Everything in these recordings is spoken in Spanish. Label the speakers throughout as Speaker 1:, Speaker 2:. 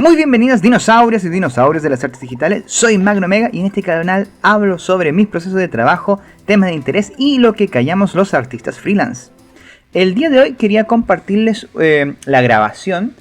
Speaker 1: Muy bienvenidos dinosaurios y dinosaurios de las artes digitales, soy Magno Mega y en este canal hablo sobre mis procesos de trabajo, temas de interés y lo que callamos los artistas freelance. El día de hoy quería compartirles la grabación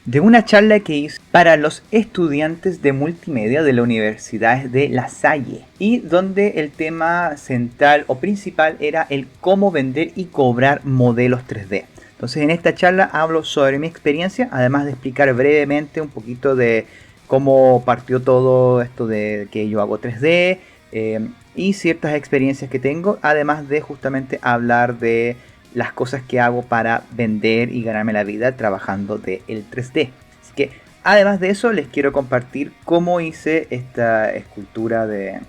Speaker 1: de una charla que hice para los estudiantes de multimedia de la Universidad de La Salle y donde el tema central o principal era el cómo vender y cobrar modelos 3D. Entonces en esta charla hablo sobre mi experiencia, además de explicar brevemente un poquito de cómo partió todo esto de que yo hago 3D y ciertas experiencias que tengo, además de justamente hablar de las cosas que hago para vender y ganarme la vida trabajando de el 3D. Así que además de eso les quiero compartir cómo hice esta escultura de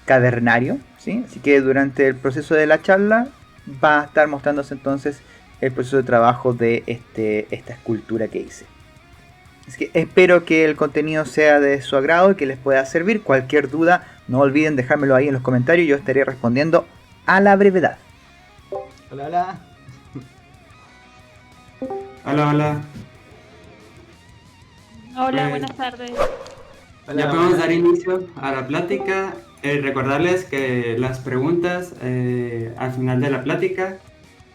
Speaker 1: cavernario, ¿sí? Así que durante el proceso de la charla va a estar mostrándose entonces el proceso de trabajo de esta escultura que hice. Así que espero que el contenido sea de su agrado y que les pueda servir. Cualquier duda, no olviden dejármelo ahí en los comentarios y yo estaré respondiendo a la brevedad. Hola, hola.
Speaker 2: Hola, hola.
Speaker 3: Hola, buenas tardes.
Speaker 1: Hola,
Speaker 2: Ya podemos dar inicio a la plática. Recordarles que las preguntas al final de la plática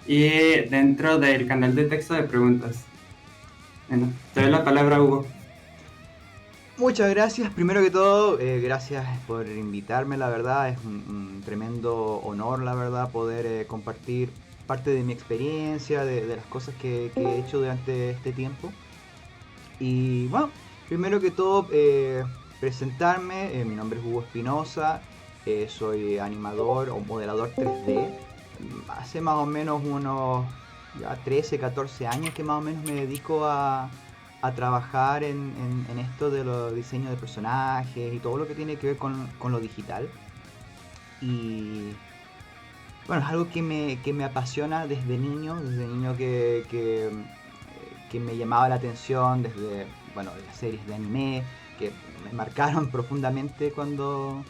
Speaker 2: y dentro del canal de texto de preguntas. Bueno, te doy la palabra, Hugo.
Speaker 1: Muchas gracias. Primero que todo, gracias por invitarme, la verdad. Es un tremendo honor, la verdad, poder compartir parte de mi experiencia, de las cosas que he hecho durante este tiempo. Y bueno, primero que todo, presentarme. Mi nombre es Hugo Espinosa. Soy animador o modelador 3D. Hace más o menos unos ya 13, 14 años que más o menos me dedico a trabajar en esto de los diseños de personajes y todo lo que tiene que ver con lo digital. Y bueno, es algo que me apasiona desde niño que me llamaba la atención desde, bueno, las series de anime que me marcaron profundamente cuando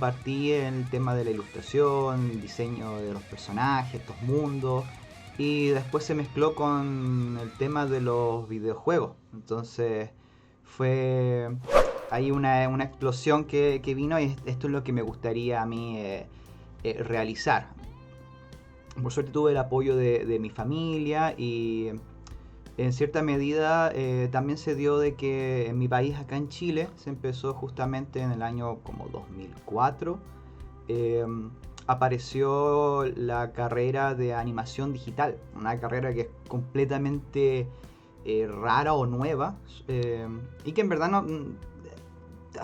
Speaker 1: partí en el tema de la ilustración, el diseño de los personajes, estos mundos. Y después se mezcló con el tema de los videojuegos. Entonces fue ahí una explosión que vino y esto es lo que me gustaría a mí realizar. Por suerte tuve el apoyo de mi familia y en cierta medida también se dio de que en mi país, acá en Chile, se empezó justamente en el año como 2004. Apareció la carrera de animación digital, una carrera que es completamente rara o nueva y que en verdad no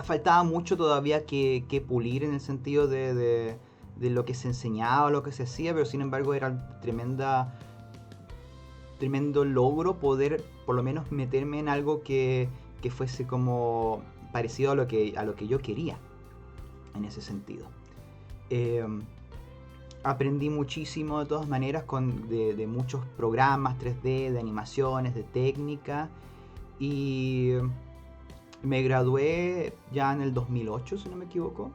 Speaker 1: faltaba mucho todavía que pulir en el sentido de lo que se enseñaba, lo que se hacía, pero sin embargo era tremendo logro poder por lo menos meterme en algo que fuese como parecido a lo que yo quería en ese sentido. Aprendí muchísimo de todas maneras de muchos programas 3D, de animaciones, de técnica y me gradué ya en el 2008, si no me equivoco.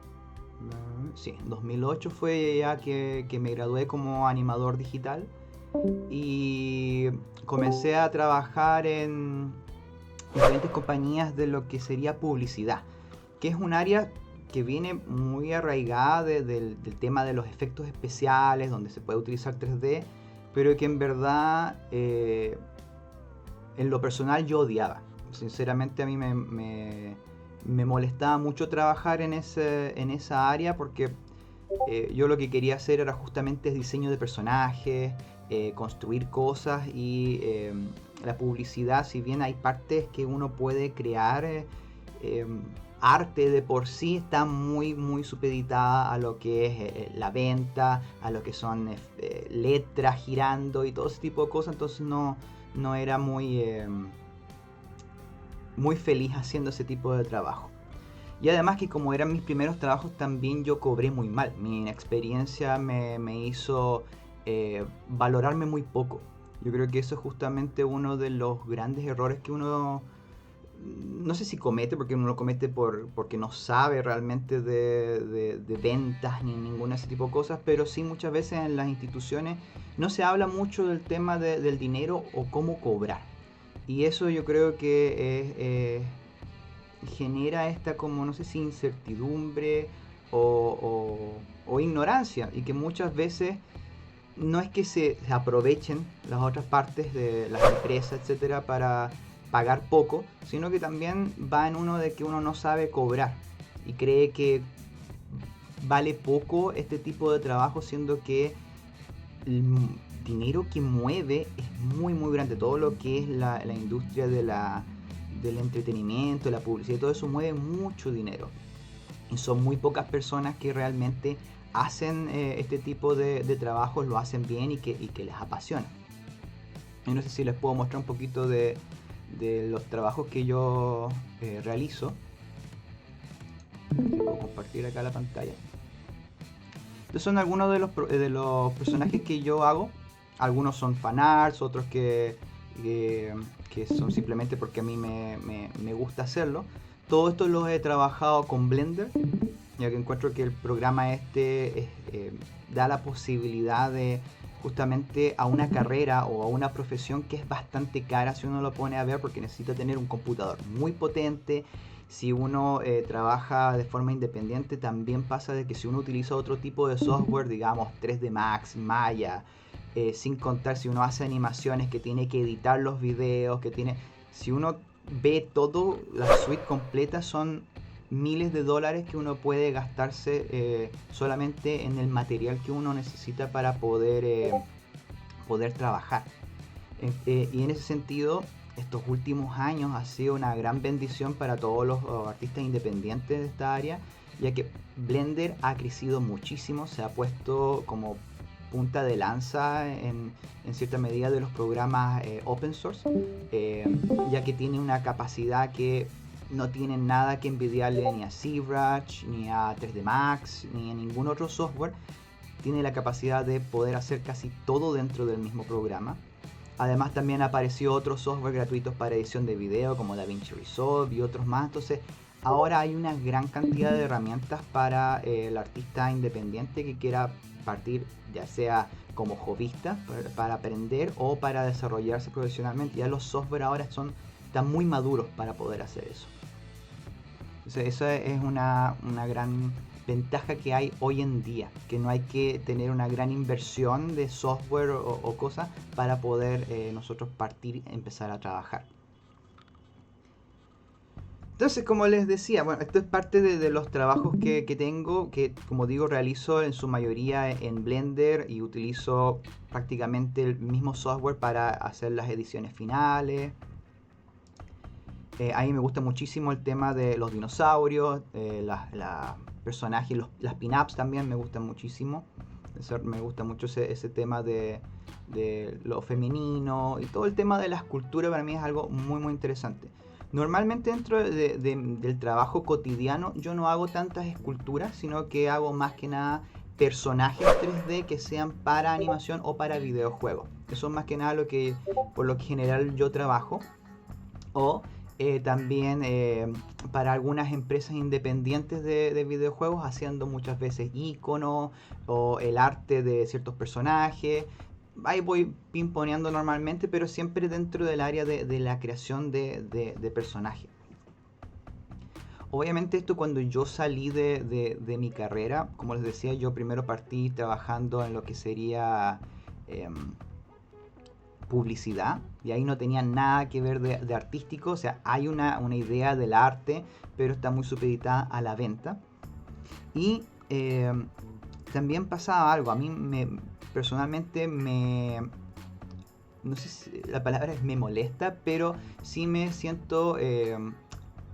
Speaker 1: Sí, en 2008 fue ya que me gradué como animador digital y comencé a trabajar en diferentes compañías de lo que sería publicidad, que es un área que viene muy arraigada del tema de los efectos especiales, donde se puede utilizar 3D, pero que en verdad en lo personal yo odiaba. Sinceramente a mí me molestaba mucho trabajar en esa área porque yo lo que quería hacer era justamente diseño de personajes, construir cosas y la publicidad, si bien hay partes que uno puede crear, arte de por sí está muy supeditada a lo que es la venta, a lo que son letras girando y todo ese tipo de cosas, entonces no era muy feliz haciendo ese tipo de trabajo. Y además que como eran mis primeros trabajos también yo cobré muy mal. Mi experiencia me hizo valorarme muy poco. Yo creo que eso es justamente uno de los grandes errores que uno, no sé si comete, porque uno lo comete porque no sabe realmente de ventas ni ninguna de ese tipo de cosas, pero sí muchas veces en las instituciones no se habla mucho del tema del dinero o cómo cobrar. Y eso yo creo que genera esta como, no sé si incertidumbre o ignorancia, y que muchas veces no es que se aprovechen las otras partes de las empresas, etcétera, para pagar poco, sino que también va en uno de que uno no sabe cobrar y cree que vale poco este tipo de trabajo, siendo que el dinero que mueve es muy muy grande. Todo lo que es la industria del entretenimiento, la publicidad, todo eso mueve mucho dinero. Y son muy pocas personas que realmente hacen este tipo de trabajos, lo hacen bien y que les apasiona. Y no sé si les puedo mostrar un poquito de los trabajos que yo realizo. Puedo compartir acá la pantalla. Estos son algunos de los personajes que yo hago. Algunos son fanarts, otros que son simplemente porque a mí me gusta hacerlo. Todo esto lo he trabajado con Blender, ya que encuentro que el programa da la posibilidad de justamente a una carrera o a una profesión que es bastante cara si uno lo pone a ver, porque necesita tener un computador muy potente. Si uno trabaja de forma independiente, también pasa de que si uno utiliza otro tipo de software, digamos 3D Max, Maya, sin contar si uno hace animaciones, que tiene que editar los videos, si uno ve todo, la suite completa, son miles de dólares que uno puede gastarse solamente en el material que uno necesita para poder trabajar. Y en ese sentido, estos últimos años ha sido una gran bendición para todos los artistas independientes de esta área, ya que Blender ha crecido muchísimo, se ha puesto como punta de lanza en cierta medida de los programas open source, ya que tiene una capacidad que no tiene nada que envidiarle ni a ZBrush, ni a 3D Max, ni a ningún otro software. Tiene la capacidad de poder hacer casi todo dentro del mismo programa. Además también apareció otros software gratuitos para edición de video como DaVinci Resolve y otros más. Entonces ahora hay una gran cantidad de herramientas para el artista independiente que quiera partir, ya sea como hobbyista para aprender o para desarrollarse profesionalmente. Ya los software ahora están muy maduros para poder hacer eso. Entonces esa es una gran ventaja que hay hoy en día, que no hay que tener una gran inversión de software o cosas para poder nosotros partir y empezar a trabajar. Entonces, como les decía, bueno, esto es parte de los trabajos que tengo, que como digo realizo en su mayoría en Blender y utilizo prácticamente el mismo software para hacer las ediciones finales. A mí me gusta muchísimo el tema de los dinosaurios, los personajes, las pin-ups también me gustan muchísimo. Me gusta mucho ese tema de lo femenino, y todo el tema de la escultura para mí es algo muy muy interesante. Normalmente dentro del trabajo cotidiano yo no hago tantas esculturas, sino que hago más que nada personajes 3D que sean para animación o para videojuegos. Eso es más que nada por lo que general yo trabajo. O también para algunas empresas independientes de videojuegos, haciendo muchas veces iconos o el arte de ciertos personajes. Ahí voy pimponeando normalmente, pero siempre dentro del área de la creación de personajes. Obviamente esto, cuando yo salí de mi carrera, como les decía, yo primero partí trabajando en lo que sería publicidad, y ahí no tenía nada que ver de artístico. O sea, hay una idea del arte, pero está muy supeditada a la venta. Y también pasaba algo, a mí personalmente no sé si la palabra es me molesta, pero sí me siento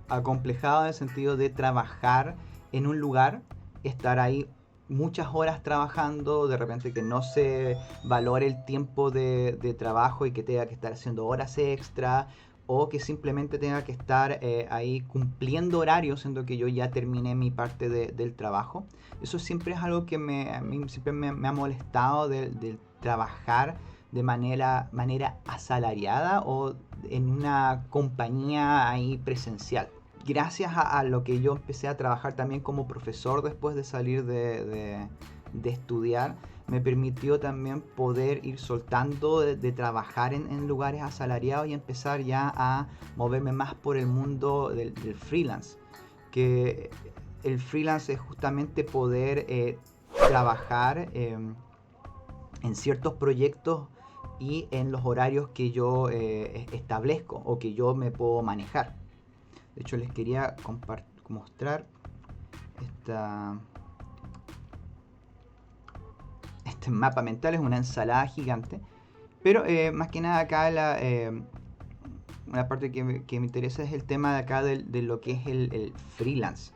Speaker 1: acomplejado en el sentido de trabajar en un lugar, estar ahí muchas horas trabajando, de repente que no se valore el tiempo de trabajo y que tenga que estar haciendo horas extra, o que simplemente tenga que estar ahí cumpliendo horarios, siendo que yo ya terminé mi parte del trabajo. Eso siempre es algo que a mí siempre me ha molestado del trabajar de manera asalariada o en una compañía ahí presencial. Gracias a lo que yo empecé a trabajar también como profesor después de salir de estudiar, me permitió también poder ir soltando de trabajar en lugares asalariados y empezar ya a moverme más por el mundo del freelance. Que el freelance es justamente poder trabajar en ciertos proyectos y en los horarios que yo establezco o que yo me puedo manejar. De hecho, les quería mostrar este mapa mental. Es una ensalada gigante, pero más que nada acá una parte que me interesa es el tema de acá de lo que es el freelance.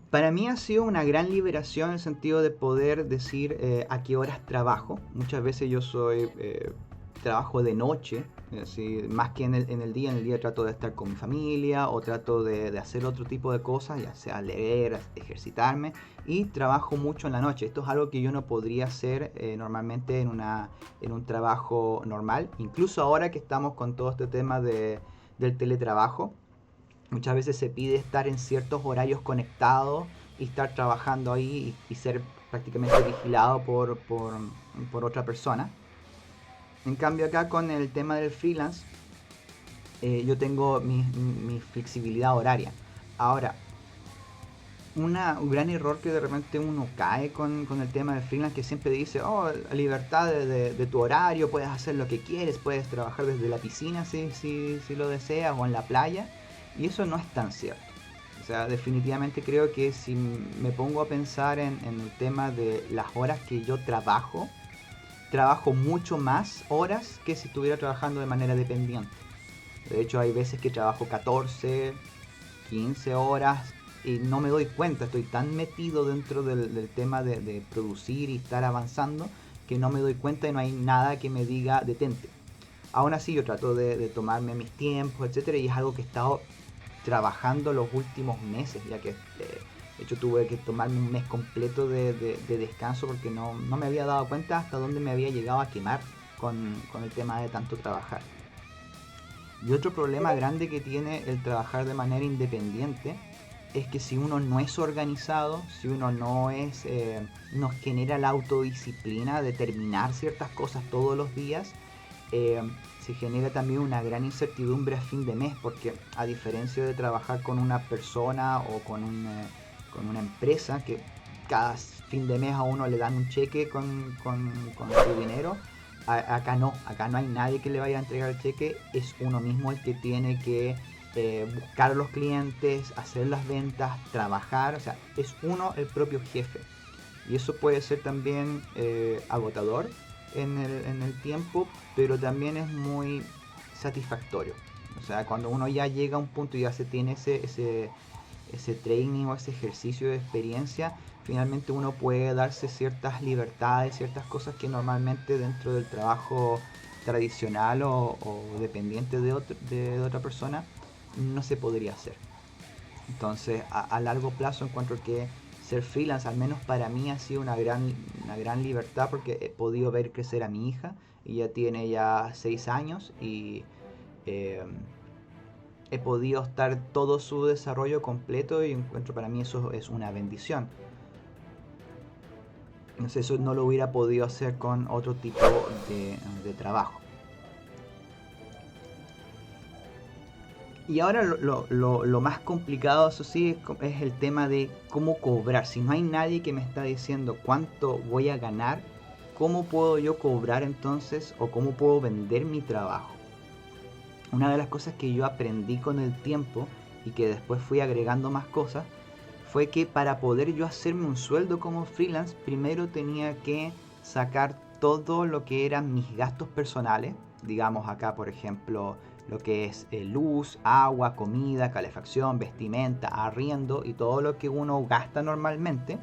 Speaker 1: Para mí ha sido una gran liberación en el sentido de poder decir a qué horas trabajo. Muchas veces yo trabajo de noche, más que en el día. En el día trato de estar con mi familia o trato de hacer otro tipo de cosas, ya sea leer, ejercitarme, y trabajo mucho en la noche. Esto es algo que yo no podría hacer normalmente en un trabajo normal. Incluso ahora que estamos con todo este tema del teletrabajo, muchas veces se pide estar en ciertos horarios conectados y estar trabajando ahí y ser prácticamente vigilado por otra persona. En cambio acá con el tema del freelance, yo tengo mi flexibilidad horaria. Ahora, un gran error que de repente uno cae con el tema del freelance, que siempre dice, oh, la libertad de tu horario, puedes hacer lo que quieres, puedes trabajar desde la piscina si lo deseas, o en la playa. Y eso no es tan cierto. O sea, definitivamente creo que si me pongo a pensar en el tema de las horas que yo trabajo mucho más horas que si estuviera trabajando de manera dependiente. De hecho, hay veces que trabajo 14, 15 horas y no me doy cuenta. Estoy tan metido dentro del tema de producir y estar avanzando que no me doy cuenta y no hay nada que me diga detente. Aún así yo trato de tomarme mis tiempos, etcétera, y es algo que he estado trabajando los últimos meses, ya que de hecho tuve que tomarme un mes completo de descanso porque no me había dado cuenta hasta dónde me había llegado a quemar con el tema de tanto trabajar. Y otro problema grande que tiene el trabajar de manera independiente es que si uno no es organizado, si uno no genera la autodisciplina de terminar ciertas cosas todos los días, se genera también una gran incertidumbre a fin de mes, porque a diferencia de trabajar con una persona o con una empresa que cada fin de mes a uno le dan un cheque con su dinero, acá no hay nadie que le vaya a entregar el cheque. Es uno mismo el que tiene que buscar a los clientes, hacer las ventas, trabajar. O sea, es uno el propio jefe, y eso puede ser también agotador en el tiempo, pero también es muy satisfactorio. O sea, cuando uno ya llega a un punto y ya se tiene ese training o ese ejercicio de experiencia, finalmente uno puede darse ciertas libertades, ciertas cosas que normalmente dentro del trabajo tradicional o dependiente de otra persona no se podría hacer. Entonces, a largo plazo encuentro que ser freelance, al menos para mí, ha sido una gran libertad, porque he podido ver crecer a mi hija. Ella tiene ya 6 años y he podido estar todo su desarrollo completo, y encuentro para mí eso es una bendición. No sé, eso no lo hubiera podido hacer con otro tipo de trabajo. Y ahora lo más complicado, eso sí, es el tema de cómo cobrar. Si no hay nadie que me está diciendo cuánto voy a ganar, ¿cómo puedo yo cobrar entonces? ¿O cómo puedo vender mi trabajo? Una de las cosas que yo aprendí con el tiempo y que después fui agregando más cosas, fue que para poder yo hacerme un sueldo como freelance, primero tenía que sacar todo lo que eran mis gastos personales. Digamos acá, por ejemplo, lo que es luz, agua, comida, calefacción, vestimenta, arriendo y todo lo que uno gasta normalmente.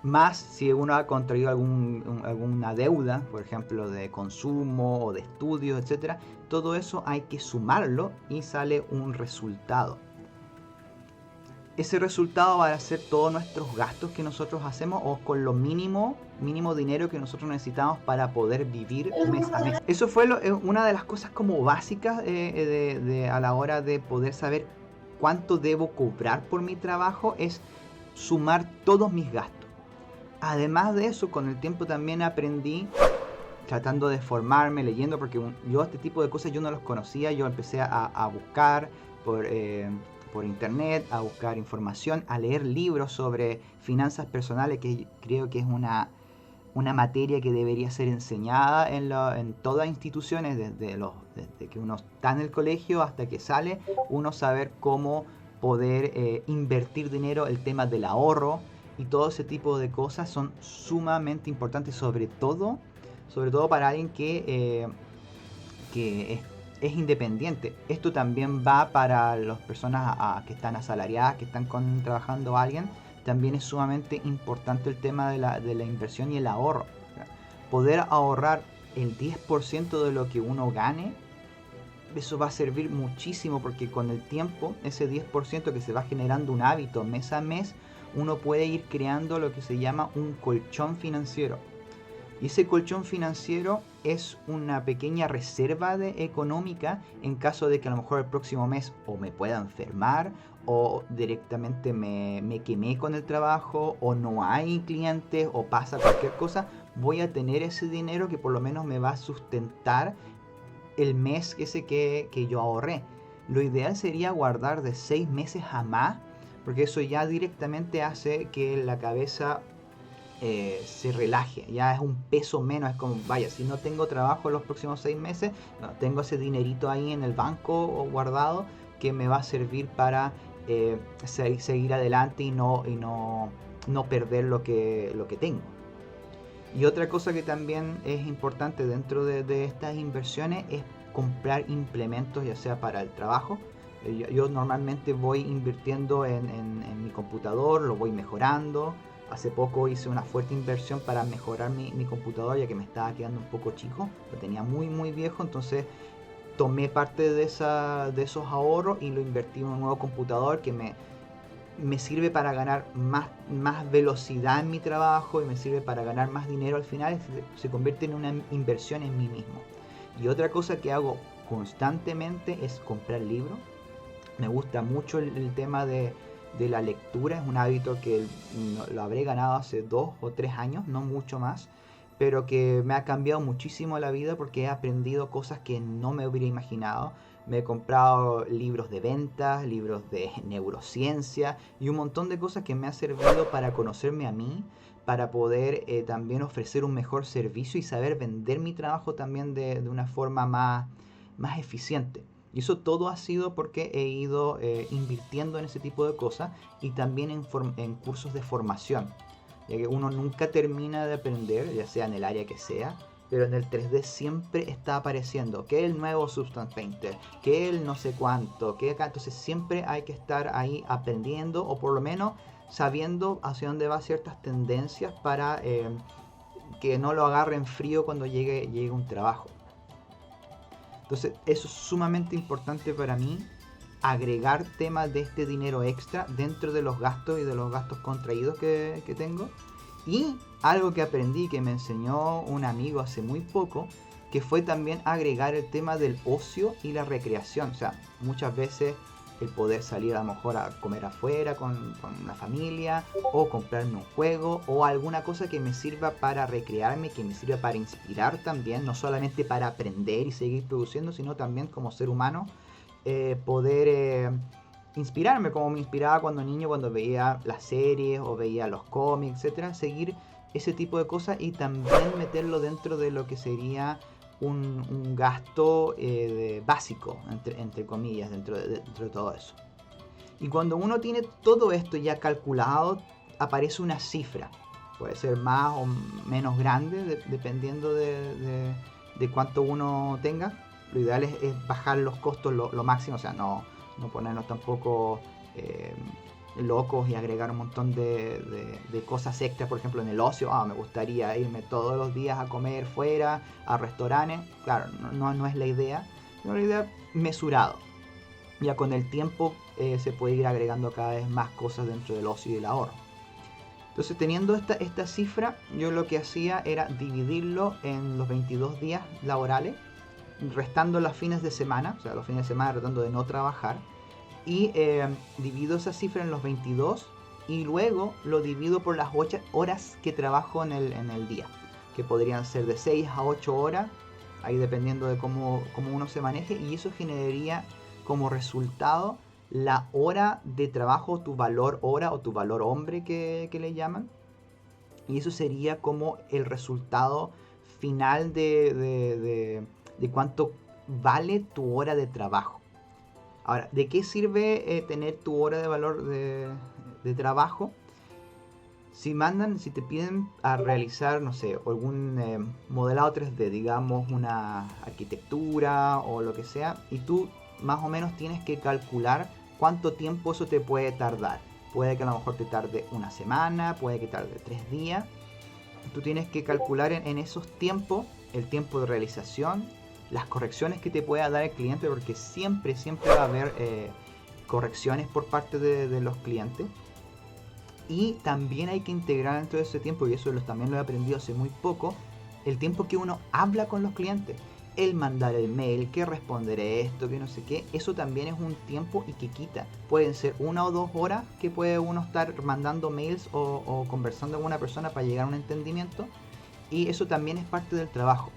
Speaker 1: Más si uno ha contraído alguna deuda, por ejemplo, de consumo o de estudios, etc. Todo eso hay que sumarlo y sale un resultado. Ese resultado va a ser todos nuestros gastos que nosotros hacemos, o con lo mínimo dinero que nosotros necesitamos para poder vivir mes a mes. Eso fue una de las cosas como básicas a la hora de poder saber cuánto debo cobrar por mi trabajo, es sumar todos mis gastos. Además de eso, con el tiempo también aprendí, tratando de formarme, leyendo, porque yo este tipo de cosas yo no los conocía. Yo empecé a buscar por internet, a buscar información, a leer libros sobre finanzas personales, que creo que es una materia que debería ser enseñada en todas instituciones, desde que uno está en el colegio hasta que sale, uno saber cómo poder invertir dinero, el tema del ahorro y todo ese tipo de cosas son sumamente importantes, sobre todo para alguien que es independiente. Esto también va para las personas que están asalariadas, que están trabajando a alguien. También es sumamente importante el tema de la inversión y el ahorro. Poder ahorrar el 10% de lo que uno gane, eso va a servir muchísimo, porque con el tiempo, ese 10% que se va generando un hábito mes a mes, uno puede ir creando lo que se llama un colchón financiero. Y ese colchón financiero es una pequeña reserva económica en caso de que a lo mejor el próximo mes o me pueda enfermar, o directamente me quemé con el trabajo, o no hay clientes, o pasa cualquier cosa. Voy a tener ese dinero que por lo menos me va a sustentar el mes ese que yo ahorré. Lo ideal sería guardar de 6 meses a más, porque eso ya directamente hace que la cabeza se relaje, ya es un peso menos. Es como, vaya, si no tengo trabajo en los próximos 6 meses, no, tengo ese dinerito ahí en el banco o guardado que me va a servir para seguir adelante y no perder lo que tengo. Y otra cosa que también es importante dentro de estas inversiones es comprar implementos, ya sea para el trabajo. Yo normalmente voy invirtiendo en mi computador, lo voy mejorando. Hace poco hice una fuerte inversión para mejorar mi computador, ya que me estaba quedando un poco chico, lo tenía muy viejo. Entonces tomé parte de esos ahorros y lo invertí en un nuevo computador que me sirve para ganar más velocidad en mi trabajo, y me sirve para ganar más dinero. Al final se convierte en una inversión en mí mismo. Y otra cosa que hago constantemente es comprar libros. Me gusta mucho el tema de la lectura. Es un hábito que lo habré ganado hace 2 o 3 años, no mucho más, pero que me ha cambiado muchísimo la vida, porque he aprendido cosas que no me hubiera imaginado. Me he comprado libros de ventas, libros de neurociencia y un montón de cosas que me ha servido para conocerme a mí, para poder también ofrecer un mejor servicio y saber vender mi trabajo también de una forma más eficiente. Y eso todo ha sido porque he ido invirtiendo en ese tipo de cosas, y también en cursos de formación, ya que uno nunca termina de aprender, ya sea en el área que sea, pero en el 3D siempre está apareciendo que el nuevo Substance Painter, que el no sé cuánto, que acá. Entonces siempre hay que estar ahí aprendiendo, o por lo menos sabiendo hacia dónde va ciertas tendencias, para que no lo agarren frío cuando llegue un trabajo. Entonces eso es sumamente importante para mí, agregar temas de este dinero extra dentro de los gastos y de los gastos contraídos que tengo. Y algo que aprendí, que me enseñó un amigo hace muy poco, que fue también agregar el tema del ocio y la recreación. O sea, muchas veces el poder salir a lo mejor a comer afuera con la familia, o comprarme un juego o alguna cosa que me sirva para recrearme, que me sirva para inspirar también, no solamente para aprender y seguir produciendo, sino también como ser humano, poder inspirarme como me inspiraba cuando niño, cuando veía las series o veía los cómics, etcétera. Seguir ese tipo de cosas y también meterlo dentro de lo que sería un gasto básico, entre comillas, dentro de todo eso. Y cuando uno tiene todo esto ya calculado, aparece una cifra. Puede ser más o menos grande, dependiendo de cuánto uno tenga. Lo ideal es bajar los costos lo máximo, o sea, no ponernos tampoco locos y agregar un montón de cosas extras. Por ejemplo, en el ocio, me gustaría irme todos los días a comer fuera, a restaurantes. Claro, no es la idea, sino la idea mesurado. Ya con el tiempo se puede ir agregando cada vez más cosas dentro del ocio y del ahorro. Entonces, teniendo esta cifra, yo lo que hacía era dividirlo en los 22 días laborales, restando los fines de semana, o sea, los fines de semana tratando de no trabajar, y divido esa cifra en los 22 y luego lo divido por las 8 horas que trabajo en el día, que podrían ser de 6 a 8 horas, ahí dependiendo de cómo uno se maneje, y eso generaría como resultado la hora de trabajo, tu valor hora o tu valor hombre que le llaman, y eso sería como el resultado final de cuánto vale tu hora de trabajo. Ahora, ¿de qué sirve tener tu hora de valor de trabajo? Si te piden a realizar, no sé, algún modelado 3D, digamos una arquitectura o lo que sea, y tú más o menos tienes que calcular cuánto tiempo eso te puede tardar. Puede que a lo mejor te tarde una semana, puede que tarde 3 días. Tú tienes que calcular en esos tiempos, el tiempo de realización, las correcciones que te pueda dar el cliente, porque siempre va a haber correcciones por parte de los clientes. Y también hay que integrar dentro de ese tiempo, y eso también lo he aprendido hace muy poco, el tiempo que uno habla con los clientes. El mandar el mail, que responder esto, que no sé qué, eso también es un tiempo y que quita. Pueden ser 1 o 2 horas que puede uno estar mandando mails o conversando con una persona para llegar a un entendimiento, y eso también es parte del trabajo.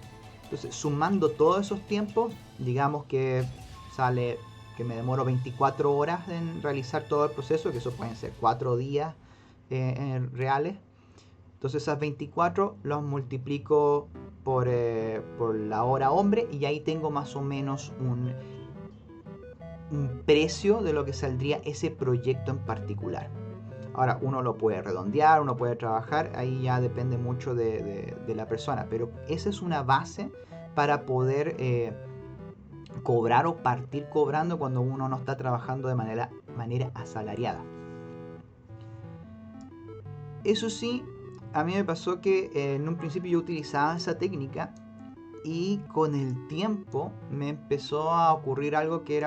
Speaker 1: Entonces, sumando todos esos tiempos, digamos que sale que me demoro 24 horas en realizar todo el proceso, que eso pueden ser 4 días reales. Entonces esas 24 los multiplico por la hora hombre, y ahí tengo más o menos un precio de lo que saldría ese proyecto en particular. Ahora, uno lo puede redondear, uno puede trabajar, ahí ya depende mucho de la persona, pero esa es una base para poder cobrar o partir cobrando cuando uno no está trabajando de manera asalariada. Eso sí, a mí me pasó que en un principio yo utilizaba esa técnica, y con el tiempo me empezó a ocurrir algo que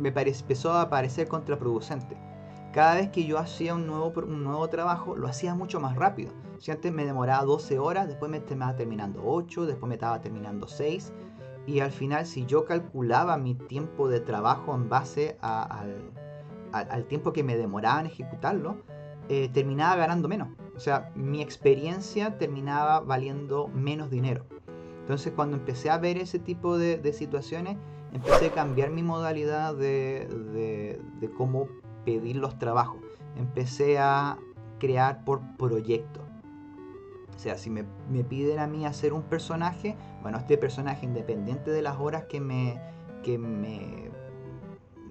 Speaker 1: empezó a parecer contraproducente. Cada vez que yo hacía un nuevo trabajo, lo hacía mucho más rápido. Si antes me demoraba 12 horas, después me estaba terminando 8, después me estaba terminando 6, y al final, si yo calculaba mi tiempo de trabajo en base al tiempo que me demoraba en ejecutarlo, terminaba ganando menos. O sea, mi experiencia terminaba valiendo menos dinero. Entonces, cuando empecé a ver ese tipo de situaciones, empecé a cambiar mi modalidad de cómo pedir los trabajos. Empecé a crear por proyecto. O sea, si me piden a mí hacer un personaje, bueno, este personaje, independiente de las horas que me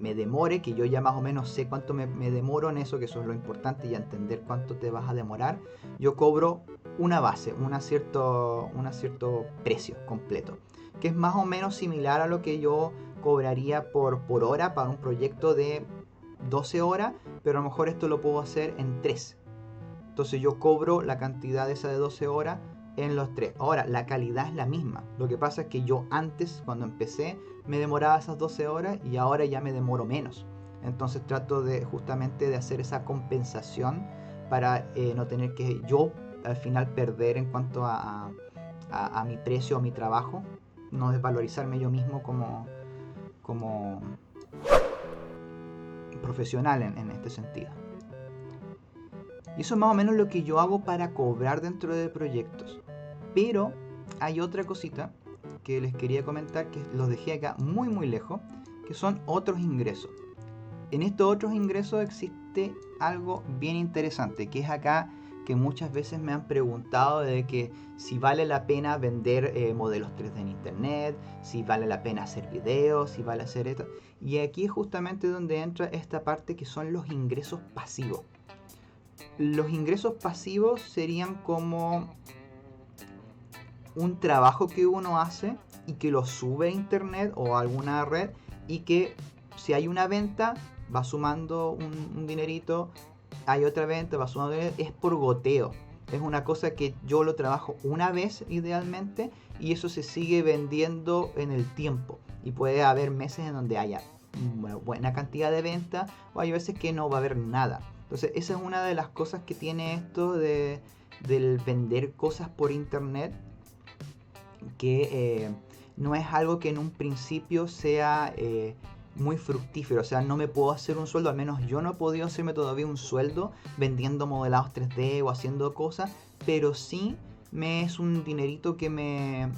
Speaker 1: demore, que yo ya más o menos sé cuánto me demoro en eso, que eso es lo importante, y entender cuánto te vas a demorar, yo cobro una base, un cierto precio completo, que es más o menos similar a lo que yo cobraría por hora para un proyecto de 12 horas, pero a lo mejor esto lo puedo hacer en 3. Entonces yo cobro la cantidad esa de 12 horas en los 3. Ahora, la calidad es la misma. Lo que pasa es que yo antes, cuando empecé, me demoraba esas 12 horas, y ahora ya me demoro menos. Entonces trato justamente de hacer esa compensación para no tener que yo al final perder en cuanto a mi precio o mi trabajo. No desvalorizarme yo mismo como profesional en este sentido. Y eso es más o menos lo que yo hago para cobrar dentro de proyectos. Pero hay otra cosita que les quería comentar, que los dejé acá muy muy lejos, que son otros ingresos. En estos otros ingresos existe algo bien interesante, que es acá que muchas veces me han preguntado de que si vale la pena vender modelos 3D en internet, si vale la pena hacer videos, si vale hacer esto. Y aquí es justamente donde entra esta parte, que son los ingresos pasivos. Los ingresos pasivos serían como un trabajo que uno hace y que lo sube a internet o a alguna red, y que si hay una venta va sumando un dinerito, hay otra venta, va sumando dinero, es por goteo. Es una cosa que yo lo trabajo una vez idealmente, y eso se sigue vendiendo en el tiempo, y puede haber meses en donde haya una buena cantidad de ventas, o hay veces que no va a haber nada. Entonces esa es una de las cosas que tiene esto del vender cosas por internet, que no es algo que en un principio sea muy fructífero. O sea, no me puedo hacer un sueldo, al menos yo no he podido hacerme todavía un sueldo vendiendo modelados 3D o haciendo cosas, pero sí me es un dinerito que me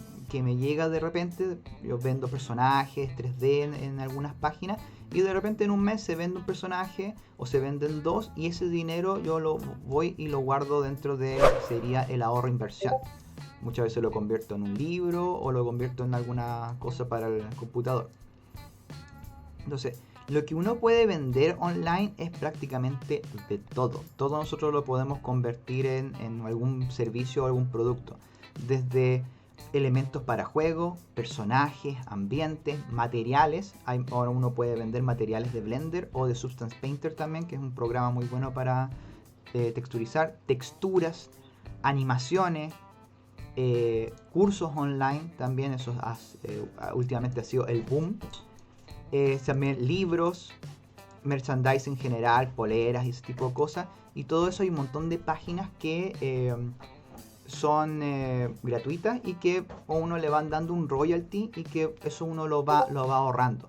Speaker 1: llega de repente. Yo vendo personajes 3D en algunas páginas y de repente en un mes se vende un personaje o se venden dos y ese dinero yo lo voy y lo guardo dentro de lo que sería el ahorro inversión. Muchas veces lo convierto en un libro o lo convierto en alguna cosa para el computador. Entonces, lo que uno puede vender online es prácticamente de todo. Todo nosotros lo podemos convertir en algún servicio o algún producto. Desde elementos para juego, personajes, ambientes, materiales. Ahora uno puede vender materiales de Blender o de Substance Painter también, que es un programa muy bueno para texturizar. Texturas, animaciones, cursos online también. Eso últimamente ha sido el boom. También libros, merchandise en general, poleras y ese tipo de cosas. Y todo eso hay un montón de páginas que son gratuitas y que a uno le van dando un royalty y que eso uno lo va ahorrando.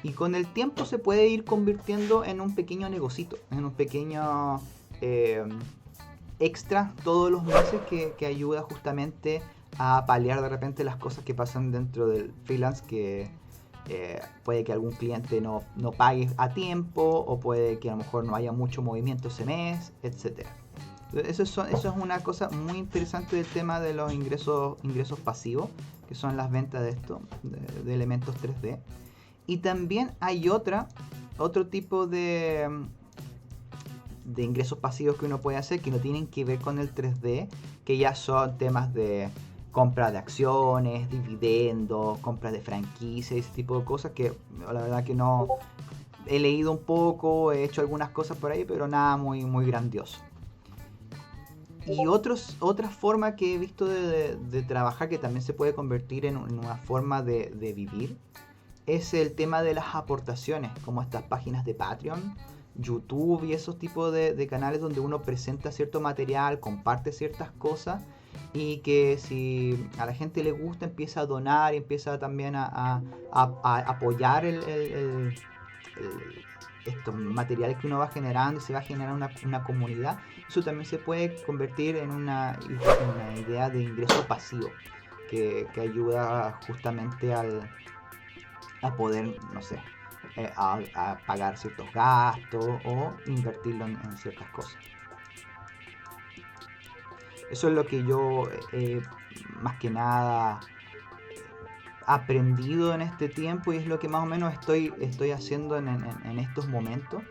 Speaker 1: Y con el tiempo se puede ir convirtiendo en un pequeño negocito, en un pequeño extra todos los meses que ayuda justamente a paliar de repente las cosas que pasan dentro del freelance, que puede que algún cliente no pague a tiempo o puede que a lo mejor no haya mucho movimiento ese mes, etc. Eso es una cosa muy interesante del tema de los ingresos pasivos, que son las ventas de esto, de elementos 3D. Y también hay otro tipo de ingresos pasivos que uno puede hacer que no tienen que ver con el 3D, que ya son temas de compra de acciones, dividendos, compra de franquicias, ese tipo de cosas que la verdad que no he leído un poco, he hecho algunas cosas por ahí, pero nada muy, muy grandioso. Y otra forma que he visto de trabajar, que también se puede convertir en una forma de vivir, es el tema de las aportaciones, como estas páginas de Patreon, YouTube y esos tipos de canales donde uno presenta cierto material, comparte ciertas cosas y que si a la gente le gusta empieza a donar y empieza también a apoyar estos materiales que uno va generando y se va a generar una comunidad. Eso también se puede convertir en una idea de ingreso pasivo que ayuda justamente a poder, no sé, a pagar ciertos gastos o invertirlo en ciertas cosas. Eso es lo que yo más que nada aprendido en este tiempo y es lo que más o menos estoy haciendo en estos momentos,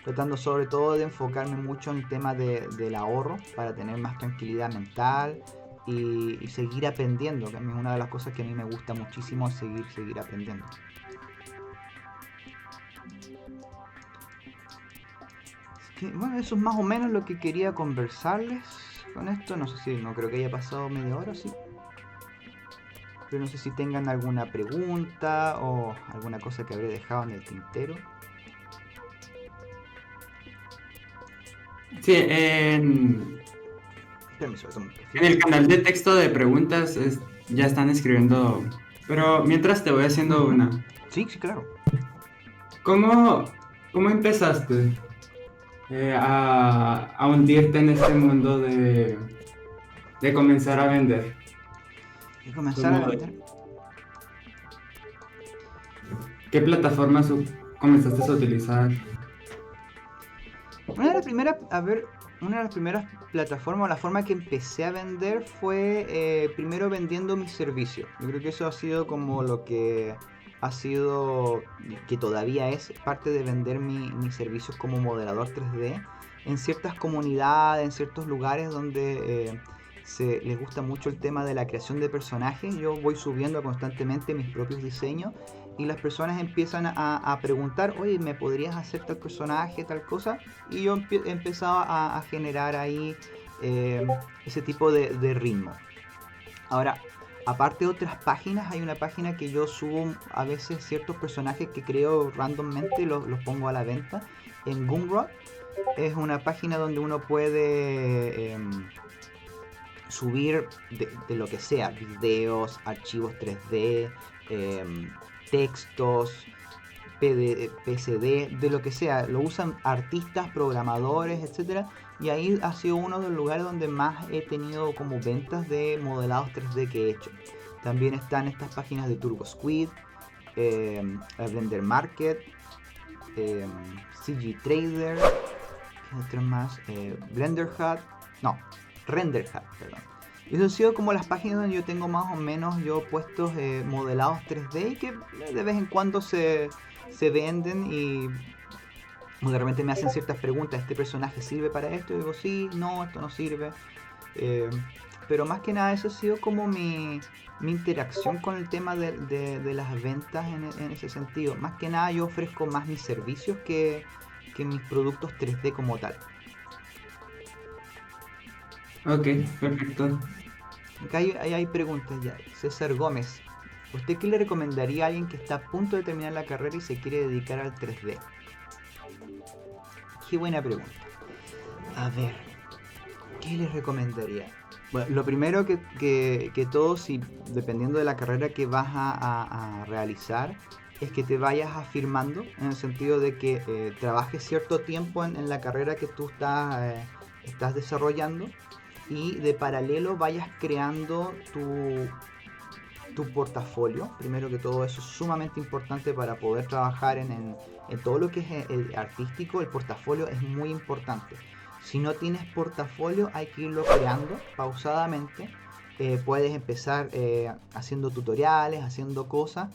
Speaker 1: tratando sobre todo de enfocarme mucho en el tema del ahorro para tener más tranquilidad mental y seguir aprendiendo, que a mí es una de las cosas que a mí me gusta muchísimo, es seguir aprendiendo. Bueno, eso es más o menos lo que quería conversarles con esto. No sé si, no creo que haya pasado media hora, sí. Pero no sé si tengan alguna pregunta o alguna cosa que habré dejado en el tintero.
Speaker 2: Sí, en
Speaker 1: Permiso,
Speaker 2: el canal de texto de preguntas ya están escribiendo. Pero mientras te voy haciendo una.
Speaker 1: Sí, claro.
Speaker 2: ¿Cómo empezaste a hundirte en este mundo de comenzar a vender?
Speaker 1: Y comenzar a vender.
Speaker 2: ¿Qué plataformas comenzaste a utilizar?
Speaker 1: Una de las primeras plataformas, la forma que empecé a vender fue primero vendiendo mis servicios. Yo creo que eso ha sido como lo que ha sido, que todavía es parte de vender mis servicios como modelador 3D en ciertas comunidades, en ciertos lugares donde les gusta mucho el tema de la creación de personajes. Yo voy subiendo constantemente mis propios diseños y las personas empiezan a preguntar, oye, ¿me podrías hacer tal personaje, tal cosa? Y yo empezaba a generar ahí ese tipo de ritmo. Ahora, aparte de otras páginas, hay una página que yo subo a veces ciertos personajes que creo randommente, los pongo a la venta en Gumroad. Es una página donde uno puede subir de lo que sea, videos, archivos 3D, textos, PSD, de lo que sea, lo usan artistas, programadores, etcétera, y ahí ha sido uno de los lugares donde más he tenido como ventas de modelados 3D que he hecho. También están estas páginas de Turbo Squid, Blender Market, CG Trader, ¿qué otro más? Blender Hut, no, Render Hut, perdón. Y eso han sido como las páginas donde yo tengo más o menos puestos modelados 3D y que de vez en cuando se venden, y de repente me hacen ciertas preguntas: ¿este personaje sirve para esto? Y digo sí, no, esto no sirve. Pero más que nada eso ha sido como mi interacción con el tema de las ventas en ese sentido. Más que nada yo ofrezco más mis servicios que mis productos 3D como tal.
Speaker 2: Ok, perfecto.
Speaker 1: Acá hay preguntas ya. César Gómez: ¿usted qué le recomendaría a alguien que está a punto de terminar la carrera y se quiere dedicar al 3D? Qué buena pregunta. A ver, ¿qué les recomendaría? Bueno, lo primero que todo, si dependiendo de la carrera que vas a realizar, es que te vayas afirmando, en el sentido de que trabajes cierto tiempo en la carrera que tú estás desarrollando, y de paralelo vayas creando tu portafolio. Primero que todo, eso es sumamente importante para poder trabajar en todo lo que es el artístico. El portafolio es muy importante. Si no tienes portafolio, hay que irlo creando pausadamente. Puedes empezar haciendo tutoriales, haciendo cosas,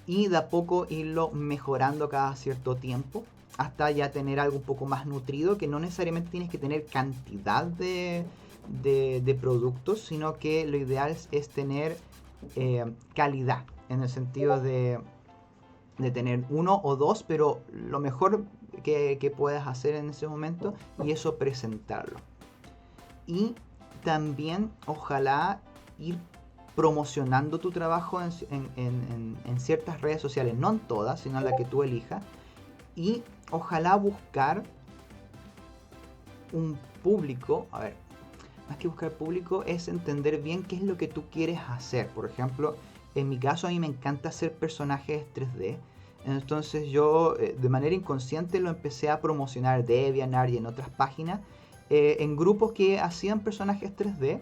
Speaker 1: y de a poco irlo mejorando cada cierto tiempo, hasta ya tener algo un poco más nutrido, que no necesariamente tienes que tener cantidad de productos, sino que lo ideal es tener calidad, en el sentido de tener uno o dos, pero lo mejor que puedas hacer en ese momento, y eso presentarlo. Y también ojalá ir promocionando tu trabajo en ciertas redes sociales, no en todas, sino en la que tú elijas, y ojalá buscar un público. A ver, más que buscar público, es entender bien qué es lo que tú quieres hacer. Por ejemplo, en mi caso, a mí me encanta hacer personajes 3D. Entonces yo de manera inconsciente lo empecé a promocionar en DeviantArt y en otras páginas, en grupos que hacían personajes 3D,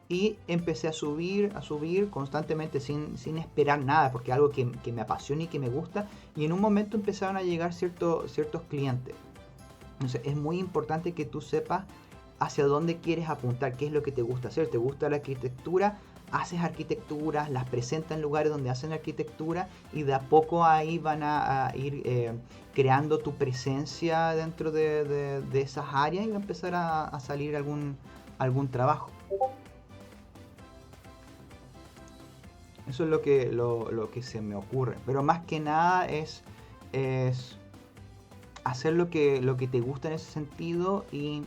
Speaker 1: y empecé a subir constantemente sin esperar nada, porque es algo que me apasiona y que me gusta, y en un momento empezaron a llegar ciertos clientes. Entonces es muy importante que tú sepas hacia dónde quieres apuntar, qué es lo que te gusta hacer. ¿Te gusta la arquitectura? Haces arquitecturas, las presentas en lugares donde hacen arquitectura, y de a poco ahí van a ir creando tu presencia dentro de esas áreas, y va a empezar a salir algún trabajo. Eso es lo que se me ocurre. Pero más que nada es hacer lo que te gusta en ese sentido, y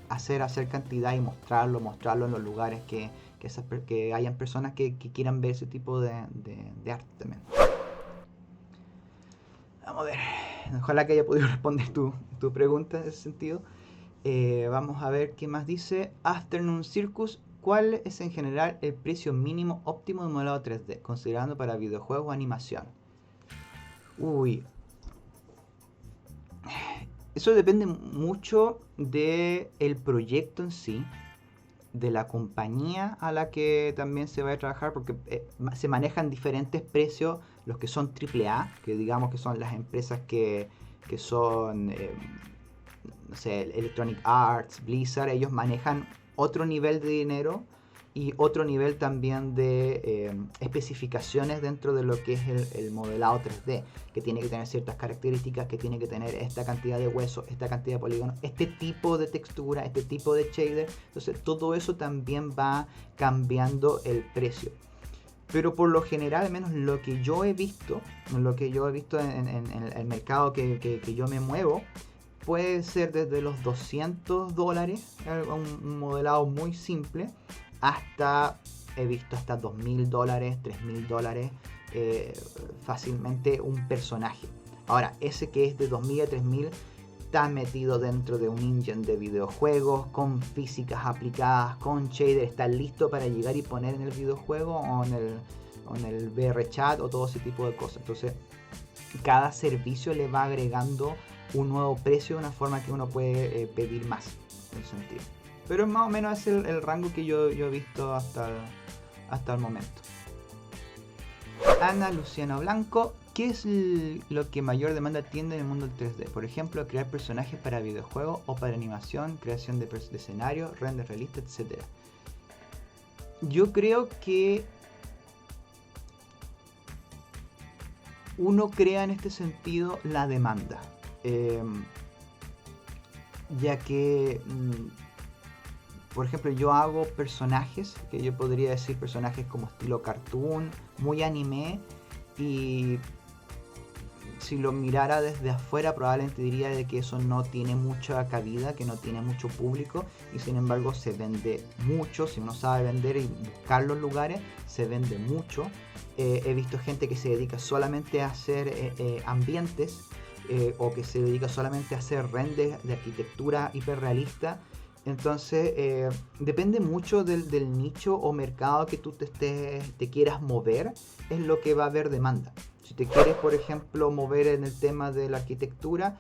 Speaker 1: hacer cantidad y mostrarlo en los lugares que hayan personas que quieran ver ese tipo de arte también. Vamos a ver, ojalá que haya podido responder tu pregunta en ese sentido. Vamos a ver qué más dice Afternoon Circus. ¿Cuál es en general el precio mínimo óptimo de modelado 3D, considerando para videojuegos o animación? Uy, eso depende mucho del proyecto en sí, de la compañía a la que también se va a trabajar, porque se manejan diferentes precios. Los que son AAA, que digamos que son las empresas que son, no sé, Electronic Arts, Blizzard, ellos manejan otro nivel de dinero y otro nivel también de especificaciones dentro de lo que es el modelado 3D, que tiene que tener ciertas características, que tiene que tener esta cantidad de huesos, esta cantidad de polígonos, este tipo de textura, este tipo de shader. Entonces todo eso también va cambiando el precio. Pero por lo general, al menos lo que yo he visto en el mercado que yo me muevo, puede ser desde los $200, un modelado muy simple, hasta, he visto hasta $2.000, $3.000, fácilmente un personaje. Ahora, ese que es de 2.000 a 3.000 está metido dentro de un engine de videojuegos, con físicas aplicadas, con shader, está listo para llegar y poner en el videojuego, o en el VR chat, o todo ese tipo de cosas. Entonces cada servicio le va agregando un nuevo precio de una forma que uno puede pedir más en ese sentido. Pero más o menos es el rango que yo he visto hasta el momento. Ana Luciano Blanco, ¿qué es lo que mayor demanda tiene en el mundo del 3D? Por ejemplo, crear personajes para videojuegos o para animación, creación de escenarios, render realista, etc. Yo creo que uno crea en este sentido la demanda, ya que por ejemplo, yo hago personajes, que yo podría decir personajes como estilo cartoon, muy anime, y si lo mirara desde afuera probablemente diría de que eso no tiene mucha cabida, que no tiene mucho público, y sin embargo se vende mucho. Si uno sabe vender y buscar los lugares, se vende mucho. He visto gente que se dedica solamente a hacer ambientes, o que se dedica solamente a hacer renders de arquitectura hiperrealista. Entonces depende mucho del nicho o mercado que tú te quieras mover, es lo que va a haber demanda. Si te quieres, por ejemplo, mover en el tema de la arquitectura,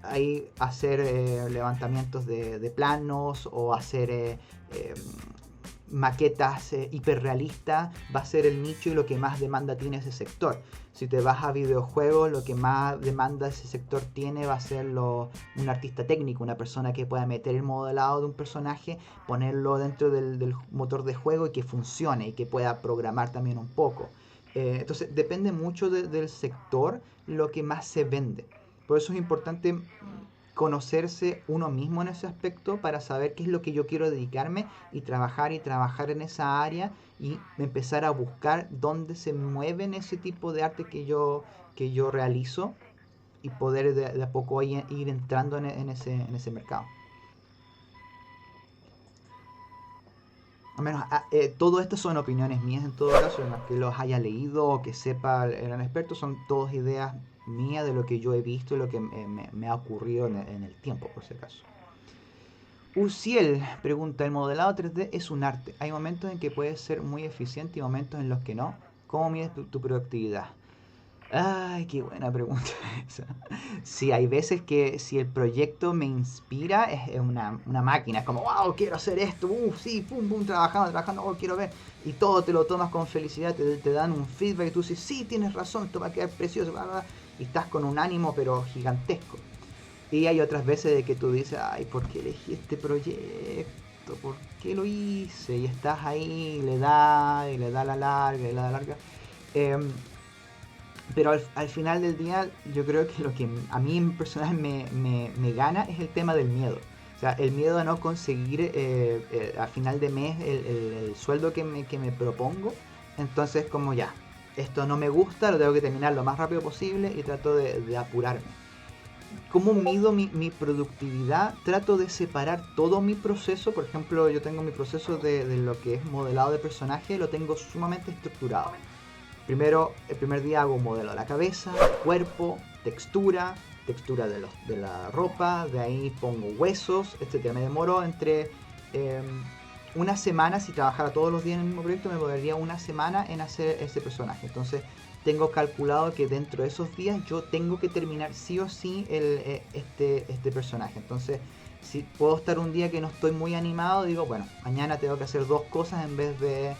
Speaker 1: ahí hacer levantamientos de planos o hacer maquetas hiperrealistas va a ser el nicho y lo que más demanda tiene ese sector. Si te vas a videojuegos, lo que más demanda ese sector tiene va a ser un artista técnico, una persona que pueda meter el modelado de un personaje, ponerlo dentro del motor de juego y que funcione y que pueda programar también un poco. Entonces depende mucho del sector lo que más se vende. Por eso es importante conocerse uno mismo en ese aspecto para saber qué es lo que yo quiero dedicarme y trabajar en esa área y empezar a buscar dónde se mueven ese tipo de arte que yo realizo y poder de a poco ir entrando en ese mercado. Al menos todo esto son opiniones mías en todo caso, no es que los haya leído o que sepa el gran experto, son todas ideas mías de lo que yo he visto y lo que me ha ocurrido en el tiempo, por si acaso. Uciel pregunta, ¿el modelado 3D es un arte? Hay momentos en que puede ser muy eficiente y momentos en los que no. ¿Cómo mides tu productividad? Ay, qué buena pregunta esa. Sí, hay veces que si el proyecto me inspira, es una máquina. Es como, wow, quiero hacer esto. Sí, pum, pum, trabajando, oh, quiero ver. Y todo te lo tomas con felicidad, te dan un feedback y tú dices, sí, tienes razón, esto va a quedar precioso. Bla, bla, y estás con un ánimo, pero gigantesco. Y hay otras veces de que tú dices, ay, ¿por qué elegí este proyecto? ¿Por qué lo hice? Y estás ahí, le da la larga. Pero al final del día yo creo que lo que a mí en personal me gana es el tema del miedo. O sea, el miedo a no conseguir a final de mes el sueldo que me propongo. Entonces como ya, esto no me gusta, lo tengo que terminar lo más rápido posible y trato de apurarme. ¿Cómo mido mi productividad? Trato de separar todo mi proceso. Por ejemplo, yo tengo mi proceso de lo que es modelado de personaje, lo tengo sumamente estructurado. Primero, el primer día hago un modelo de la cabeza, cuerpo, textura de la ropa, de ahí pongo huesos, etc. Me demoro entre una semana, si trabajara todos los días en el mismo proyecto, me demoraría una semana en hacer ese personaje. Entonces, tengo calculado que dentro de esos días yo tengo que terminar sí o sí este personaje. Entonces, si puedo estar un día que no estoy muy animado, digo, bueno, mañana tengo que hacer dos cosas en vez de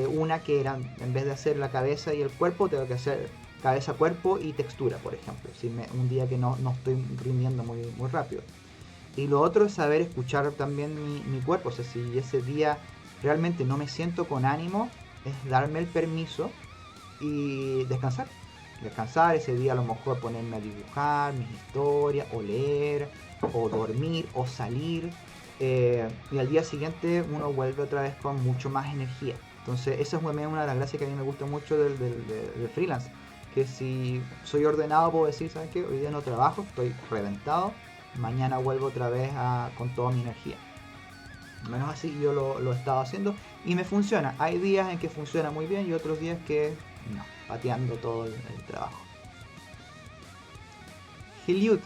Speaker 1: una que era, en vez de hacer la cabeza y el cuerpo, tengo que hacer cabeza, cuerpo y textura, por ejemplo. Si un día que no estoy rindiendo muy rápido. Y lo otro es saber escuchar también mi cuerpo. O sea, si ese día realmente no me siento con ánimo, es darme el permiso y descansar. Descansar ese día, a lo mejor ponerme a dibujar mis historias, o leer, o dormir, o salir. Y al día siguiente uno vuelve otra vez con mucho más energía. Entonces esa es una de las gracias que a mí me gusta mucho del freelance. Que si soy ordenado puedo decir, ¿sabes qué? Hoy día no trabajo, estoy reventado. Mañana vuelvo otra vez con toda mi energía. Al menos así yo lo he estado haciendo y me funciona. Hay días en que funciona muy bien y otros días que no, pateando todo el trabajo. Eliud,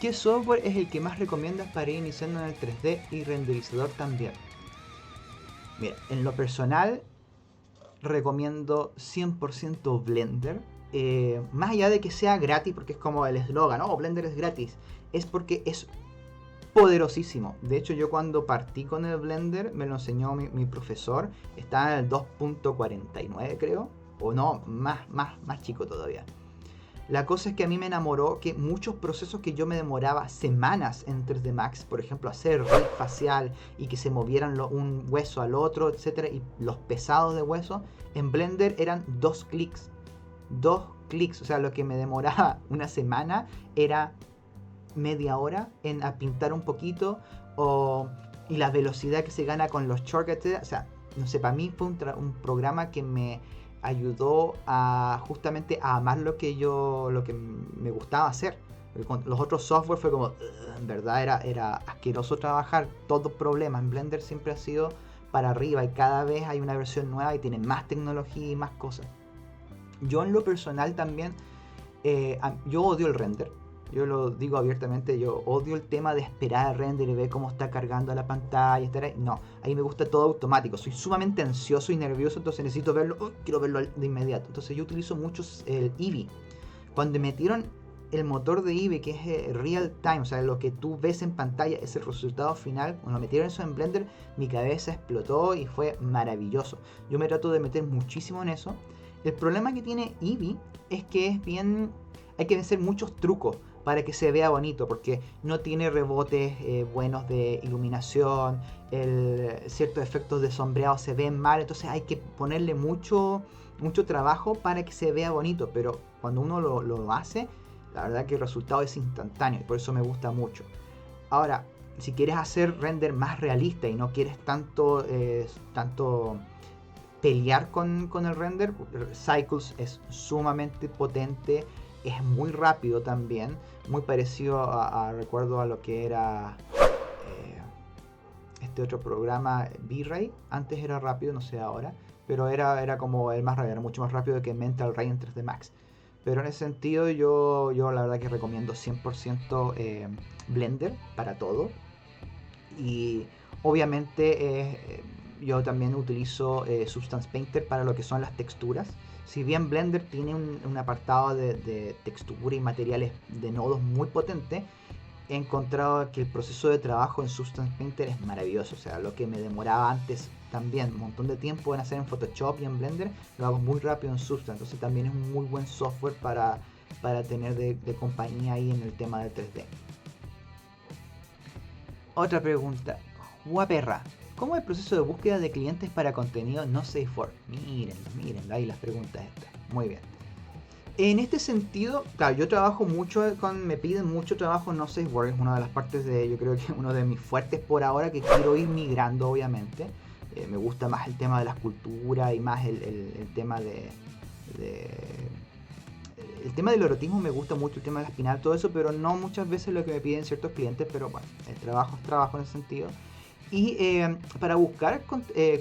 Speaker 1: ¿qué software es el que más recomiendas para ir iniciando en el 3D y renderizador también? Mira, en lo personal recomiendo 100% Blender. más allá de que sea gratis, porque es como el eslogan, oh, Blender es gratis, es porque es poderosísimo. De hecho, yo cuando partí con el Blender, me lo enseñó mi profesor, estaba en el 2.49 creo, o no, más chico todavía. La cosa es que a mí me enamoró que muchos procesos que yo me demoraba semanas en 3D Max, por ejemplo, hacer rig facial y que se movieran un hueso al otro, etcétera, y los pesados de hueso, en Blender eran 2 clics. 2 clics, o sea, lo que me demoraba una semana era media hora en a pintar un poquito, y la velocidad que se gana con los shortcuts, o sea, no sé, para mí fue un programa que me ayudó a justamente a amar lo que me gustaba hacer. Con los otros software fue como, en verdad era asqueroso trabajar, todo problema. En Blender siempre ha sido para arriba y cada vez hay una versión nueva y tiene más tecnología y más cosas. Yo en lo personal también, yo odio el render. Yo lo digo abiertamente, yo odio el tema de esperar el render y ver cómo está cargando la pantalla, etc. No, ahí me gusta todo automático. Soy sumamente ansioso y nervioso, entonces necesito verlo, quiero verlo de inmediato. Entonces yo utilizo mucho el Eevee. Cuando metieron el motor de Eevee, que es real time, o sea, lo que tú ves en pantalla es el resultado final, cuando metieron eso en Blender, mi cabeza explotó y fue maravilloso. Yo me trato de meter muchísimo en eso. El problema que tiene Eevee es que es bien, hay que hacer muchos trucos para que se vea bonito, porque no tiene rebotes buenos de iluminación, ciertos efectos de sombreado se ven mal, entonces hay que ponerle mucho trabajo para que se vea bonito, pero cuando uno lo hace, la verdad que el resultado es instantáneo y por eso me gusta mucho. Ahora, si quieres hacer render más realista y no quieres tanto pelear con el render, Cycles es sumamente potente, es muy rápido también, muy parecido recuerdo a lo que era este otro programa V-Ray. Antes era rápido, no sé ahora, pero era como el más rápido, era mucho más rápido que Mental Ray en 3D Max. Pero en ese sentido yo la verdad que recomiendo 100% Blender para todo. Y obviamente yo también utilizo Substance Painter para lo que son las texturas. Si bien Blender tiene un apartado de textura y materiales de nodos muy potente, he encontrado que el proceso de trabajo en Substance Painter es maravilloso. O sea, lo que me demoraba antes también un montón de tiempo en hacer en Photoshop y en Blender, lo hago muy rápido en Substance. Entonces también es un muy buen software para tener de compañía ahí en el tema del 3D. Otra pregunta. Guaperra, ¿cómo es el proceso de búsqueda de clientes para contenido no safe for? Miren, ahí las preguntas estas. Muy bien. En este sentido, claro, yo trabajo mucho me piden mucho trabajo no safe work, es una de las partes yo creo que uno de mis fuertes por ahora, que quiero ir migrando obviamente. Me gusta más el tema de la escultura y más el tema el tema del erotismo, me gusta mucho el tema de la espinal, todo eso, pero no muchas veces lo que me piden ciertos clientes, pero bueno, el trabajo es trabajo en ese sentido. Y para buscar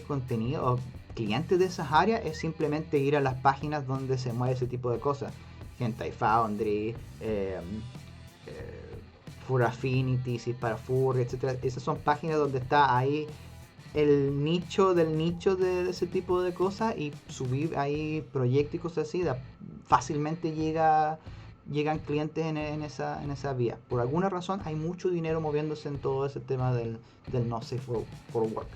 Speaker 1: contenido o clientes de esas áreas es simplemente ir a las páginas donde se mueve ese tipo de cosas. Hentai Foundry, Fur Affinity, si para Fur, etc. Esas son páginas donde está ahí el nicho del nicho de ese tipo de cosas, y subir ahí proyectos y cosas así, fácilmente llegan clientes en esa vía. Por alguna razón hay mucho dinero moviéndose en todo ese tema del no safe for work.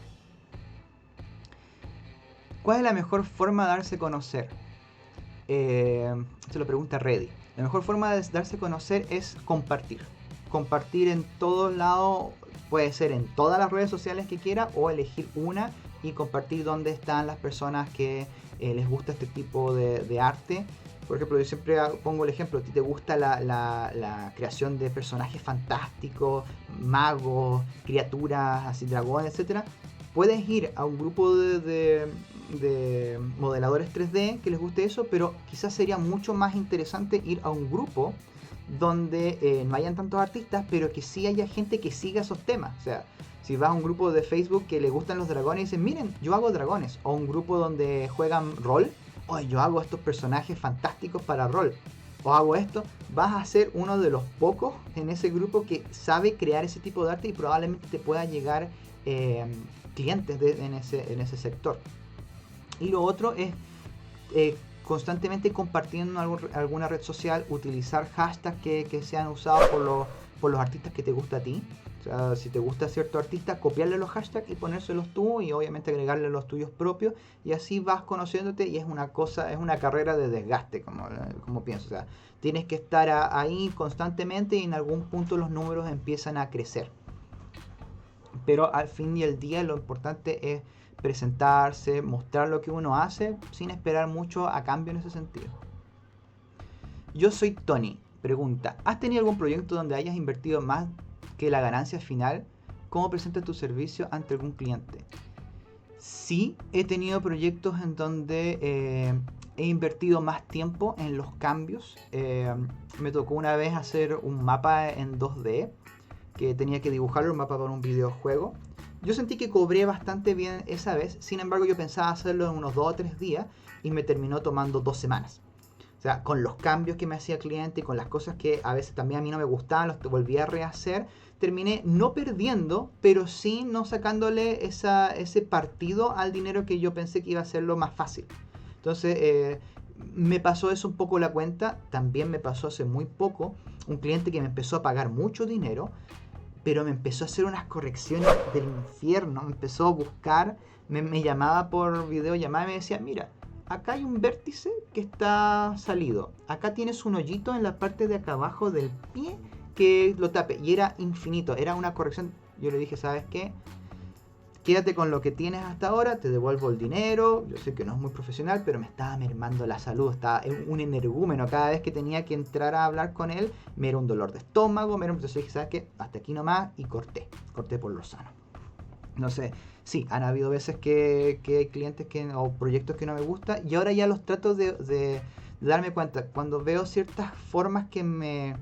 Speaker 1: ¿Cuál es la mejor forma de darse a conocer? Se lo pregunta Reddy. La mejor forma de darse a conocer es compartir. Compartir en todos lados, puede ser en todas las redes sociales que quiera, o elegir una y compartir donde están las personas que les gusta este tipo de arte. Por ejemplo, yo siempre pongo el ejemplo: a ti te gusta la creación de personajes fantásticos, magos, criaturas, así, dragones, etc. Puedes ir a un grupo de modeladores 3D que les guste eso, pero quizás sería mucho más interesante ir a un grupo donde no hayan tantos artistas, pero que sí haya gente que siga esos temas. O sea, si vas a un grupo de Facebook que le gustan los dragones y dicen, miren, yo hago dragones, o un grupo donde juegan rol, yo hago estos personajes fantásticos para rol, o hago esto, vas a ser uno de los pocos en ese grupo que sabe crear ese tipo de arte, y probablemente te pueda llegar clientes en ese sector. Y lo otro es constantemente compartiendo alguna red social, utilizar hashtags que sean usados por los artistas que te gusta a ti. O sea, si te gusta cierto artista, copiarle los hashtags y ponérselos tú, y obviamente agregarle los tuyos propios, y así vas conociéndote, y es una carrera de desgaste, como pienso. O sea, tienes que estar ahí constantemente, y en algún punto los números empiezan a crecer. Pero al fin y al día lo importante es presentarse, mostrar lo que uno hace sin esperar mucho a cambio en ese sentido. Yo soy Tony. Pregunta, ¿has tenido algún proyecto donde hayas invertido más que la ganancia final? ¿Cómo presentas tu servicio ante algún cliente? Sí, he tenido proyectos en donde he invertido más tiempo en los cambios. Me tocó una vez hacer un mapa en 2D, que tenía que dibujarlo, un mapa para un videojuego. Yo sentí que cobré bastante bien esa vez, sin embargo yo pensaba hacerlo en unos 2 o 3 días y me terminó tomando 2 semanas. O sea, con los cambios que me hacía el cliente y con las cosas que a veces también a mí no me gustaban, los volví a rehacer, terminé no perdiendo, pero sí no sacándole ese partido al dinero que yo pensé que iba a hacerlo más fácil. Entonces, me pasó eso un poco la cuenta. También me pasó hace muy poco un cliente que me empezó a pagar mucho dinero, pero me empezó a hacer unas correcciones del infierno. Me empezó a buscar, me llamaba por videollamada y me decía, mira, acá hay un vértice que está salido, acá tienes un hoyito en la parte de acá abajo del pie que lo tape, y era infinito, era una corrección. Yo le dije, ¿sabes qué? Quédate con lo que tienes hasta ahora, te devuelvo el dinero. Yo sé que no es muy profesional, pero me estaba mermando la salud, estaba un energúmeno. Cada vez que tenía que entrar a hablar con él, me era un dolor de estómago, entonces dije, ¿sabes qué? Hasta aquí nomás, y corté por lo sano. No sé, sí, han habido veces que hay clientes o proyectos que no me gustan, y ahora ya los trato de darme cuenta. Cuando veo ciertas formas que me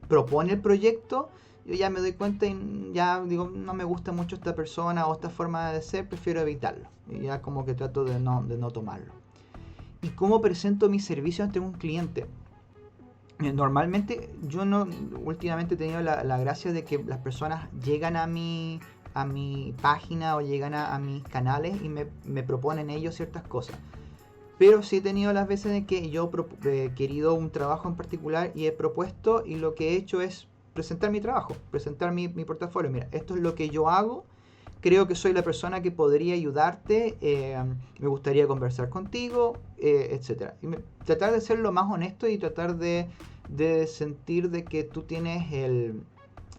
Speaker 1: propone el proyecto, yo ya me doy cuenta y ya digo, no me gusta mucho esta persona o esta forma de ser, prefiero evitarlo. Y ya como que trato de no tomarlo. ¿Y cómo presento mi servicio ante un cliente? Normalmente yo no, últimamente he tenido la gracia de que las personas llegan a mi página o llegan a mis canales y me proponen ellos ciertas cosas. Pero sí he tenido las veces en que yo he querido un trabajo en particular y he propuesto, y lo que he hecho es presentar mi trabajo, presentar mi portafolio. Mira, esto es lo que yo hago, creo que soy la persona que podría ayudarte, me gustaría conversar contigo, etc. Tratar de ser lo más honesto y tratar de sentir de que tú tienes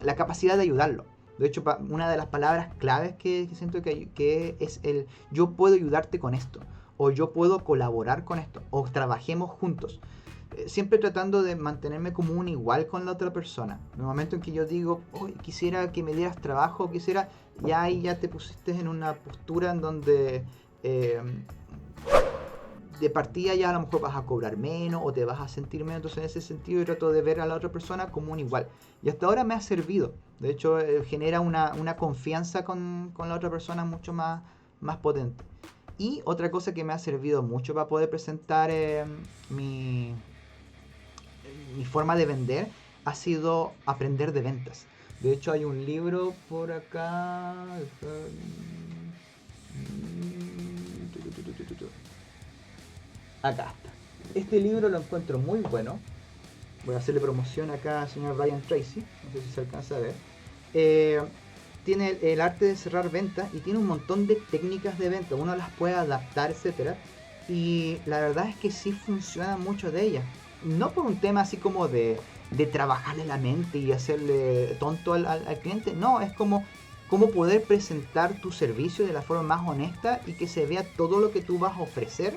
Speaker 1: la capacidad de ayudarlo. De hecho, una de las palabras claves que siento que es el yo puedo ayudarte con esto, o yo puedo colaborar con esto, o trabajemos juntos. Siempre tratando de mantenerme como un igual con la otra persona. En el momento en que yo digo, oh, quisiera que me dieras trabajo, quisiera, ya ahí ya te pusiste en una postura en donde de partida ya a lo mejor vas a cobrar menos o te vas a sentir menos. Entonces, en ese sentido yo trato de ver a la otra persona como un igual, y hasta ahora me ha servido. De hecho, genera una confianza con la otra persona mucho más potente. Y otra cosa que me ha servido mucho para poder presentar mi forma de vender ha sido aprender de ventas. De hecho, hay un libro por acá. Acá está. Este libro lo encuentro muy bueno. Voy a hacerle promoción acá al señor Brian Tracy. No sé si se alcanza a ver. Tiene el arte de cerrar ventas y tiene un montón de técnicas de venta. Uno las puede adaptar, etcétera. Y la verdad es que sí funcionan mucho de ellas. No por un tema así como de trabajarle la mente y hacerle tonto al cliente. No, es como cómo poder presentar tu servicio de la forma más honesta y que se vea todo lo que tú vas a ofrecer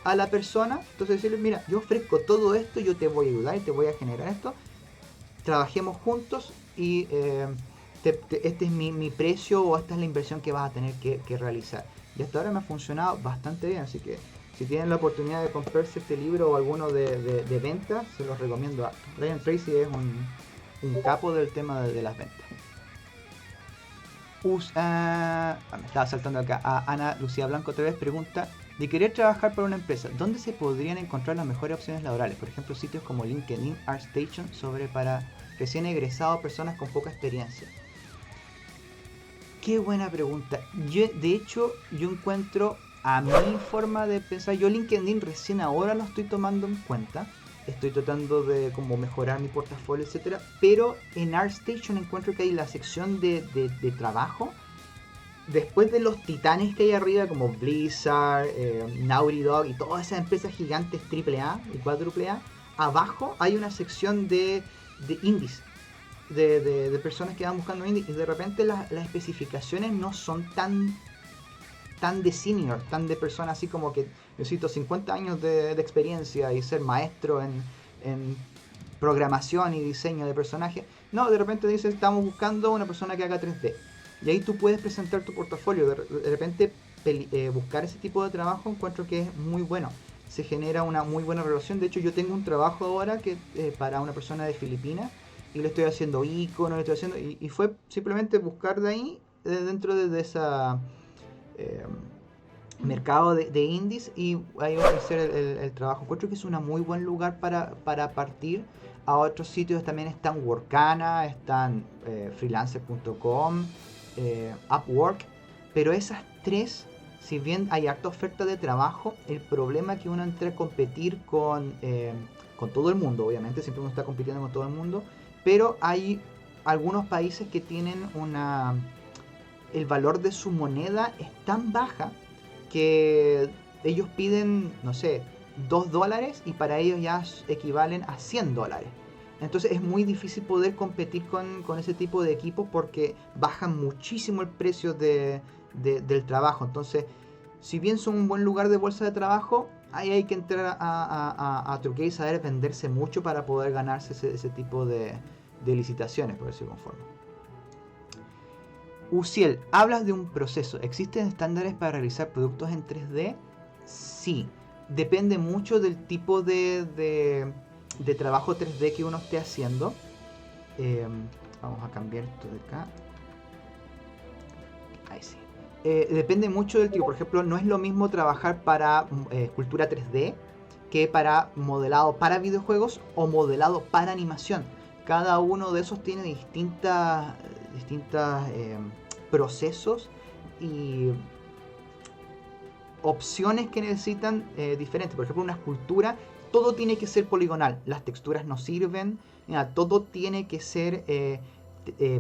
Speaker 1: a la persona. Entonces decirle, mira, yo ofrezco todo esto, yo te voy a ayudar y te voy a generar esto. Trabajemos juntos y este es mi precio, o esta es la inversión que vas a tener que realizar. Y hasta ahora me ha funcionado bastante bien, así que si tienen la oportunidad de comprarse este libro o alguno de ventas, se los recomiendo. Brian Tracy es un capo del tema de las ventas. Me estaba saltando acá. Ana Lucía Blanco otra vez pregunta: de querer trabajar para una empresa, ¿dónde se podrían encontrar las mejores opciones laborales? Por ejemplo, sitios como LinkedIn, ArtStation, para recién egresados, personas con poca experiencia. Qué buena pregunta. De hecho, yo encuentro a mi forma de pensar, yo LinkedIn recién ahora lo estoy tomando en cuenta. Estoy tratando de como mejorar mi portafolio, etcétera. Pero en ArtStation encuentro que hay la sección de trabajo. Después de los titanes que hay arriba, como Blizzard, Naughty Dog y todas esas empresas gigantes AAA y AA, abajo hay una sección de indies, de personas que van buscando indies, y de repente las especificaciones no son tan de senior, tan de persona así como que necesito 50 años de experiencia y ser maestro en programación y diseño de personajes. No, de repente dice, estamos buscando una persona que haga 3D. Y ahí tú puedes presentar tu portafolio. De repente buscar ese tipo de trabajo encuentro que es muy bueno. Se genera una muy buena relación. De hecho, yo tengo un trabajo ahora que para una persona de Filipinas, y le estoy haciendo iconos, le estoy haciendo, y fue simplemente buscar de ahí, dentro de esa eh, mercado de indies, y ahí ofrecer el trabajo. Encuentro que es un muy buen lugar para partir. A otros sitios también están Workana, están freelancer.com, Upwork, pero esas tres, si bien hay harta oferta de trabajo, el problema es que uno entra a competir con todo el mundo, obviamente siempre uno está compitiendo con todo el mundo, pero hay algunos países que tienen el valor de su moneda es tan baja que ellos piden, no sé, $2 y para ellos ya equivalen a $100. Entonces es muy difícil poder competir con ese tipo de equipos porque bajan muchísimo el precio del trabajo. Entonces, si bien son un buen lugar de bolsa de trabajo, ahí hay que entrar a truquear y saber venderse mucho para poder ganarse ese tipo de licitaciones, por decirlo de forma. Uciel, hablas de un proceso. ¿Existen estándares para realizar productos en 3D? Sí. Depende mucho del tipo de trabajo 3D que uno esté haciendo. Vamos a cambiar esto de acá. Ahí sí. Depende mucho del tipo. Por ejemplo, no es lo mismo trabajar para escultura 3D que para modelado para videojuegos o modelado para animación. Cada uno de esos tiene distintas procesos y opciones que necesitan diferentes. Por ejemplo, una escultura, todo tiene que ser poligonal. Las texturas no sirven. Todo tiene que ser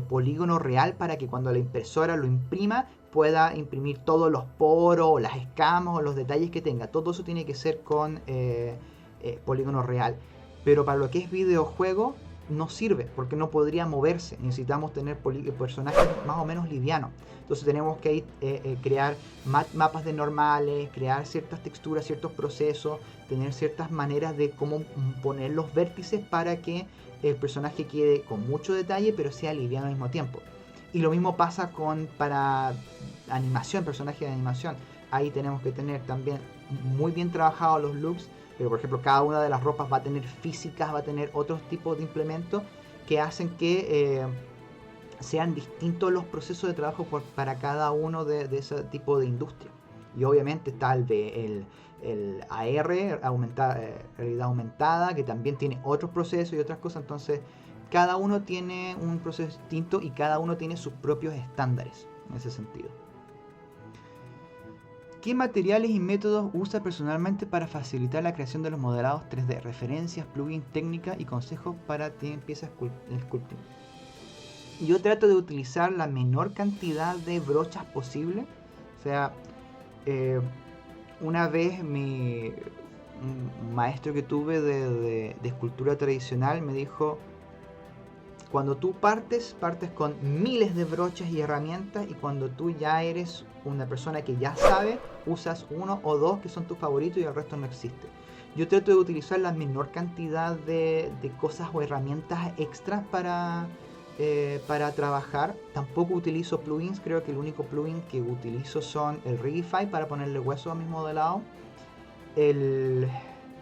Speaker 1: polígono real para que cuando la impresora lo imprima pueda imprimir todos los poros, las escamas o los detalles que tenga. Todo eso tiene que ser con polígono real. Pero para lo que es videojuego no sirve porque no podría moverse. Necesitamos tener personajes más o menos livianos. Entonces tenemos que crear mapas de normales, crear ciertas texturas, ciertos procesos, tener ciertas maneras de cómo poner los vértices para que el personaje quede con mucho detalle pero sea liviano al mismo tiempo. Y lo mismo pasa para animación, personajes de animación. Ahí tenemos que tener también muy bien trabajados los looks, pero por ejemplo cada una de las ropas va a tener físicas, va a tener otros tipos de implementos que hacen que sean distintos los procesos de trabajo para cada uno de ese tipo de industria. Y obviamente está el AR, realidad aumentada, que también tiene otros procesos y otras cosas. Entonces cada uno tiene un proceso distinto y cada uno tiene sus propios estándares en ese sentido. ¿Qué materiales y métodos usa personalmente para facilitar la creación de los modelados 3D? Referencias, plugins, técnicas y consejos para que empiece el sculpting. Yo trato de utilizar la menor cantidad de brochas posible. O sea, una vez un maestro que tuve de escultura tradicional me dijo: cuando tú partes con miles de brochas y herramientas, y cuando tú ya eres una persona que ya sabe, usas uno o dos que son tus favoritos y el resto no existe. Yo trato de utilizar la menor cantidad de cosas o herramientas extras para trabajar. Tampoco utilizo plugins. Creo que el único plugin que utilizo son el Rigify para ponerle hueso a mis modelados, el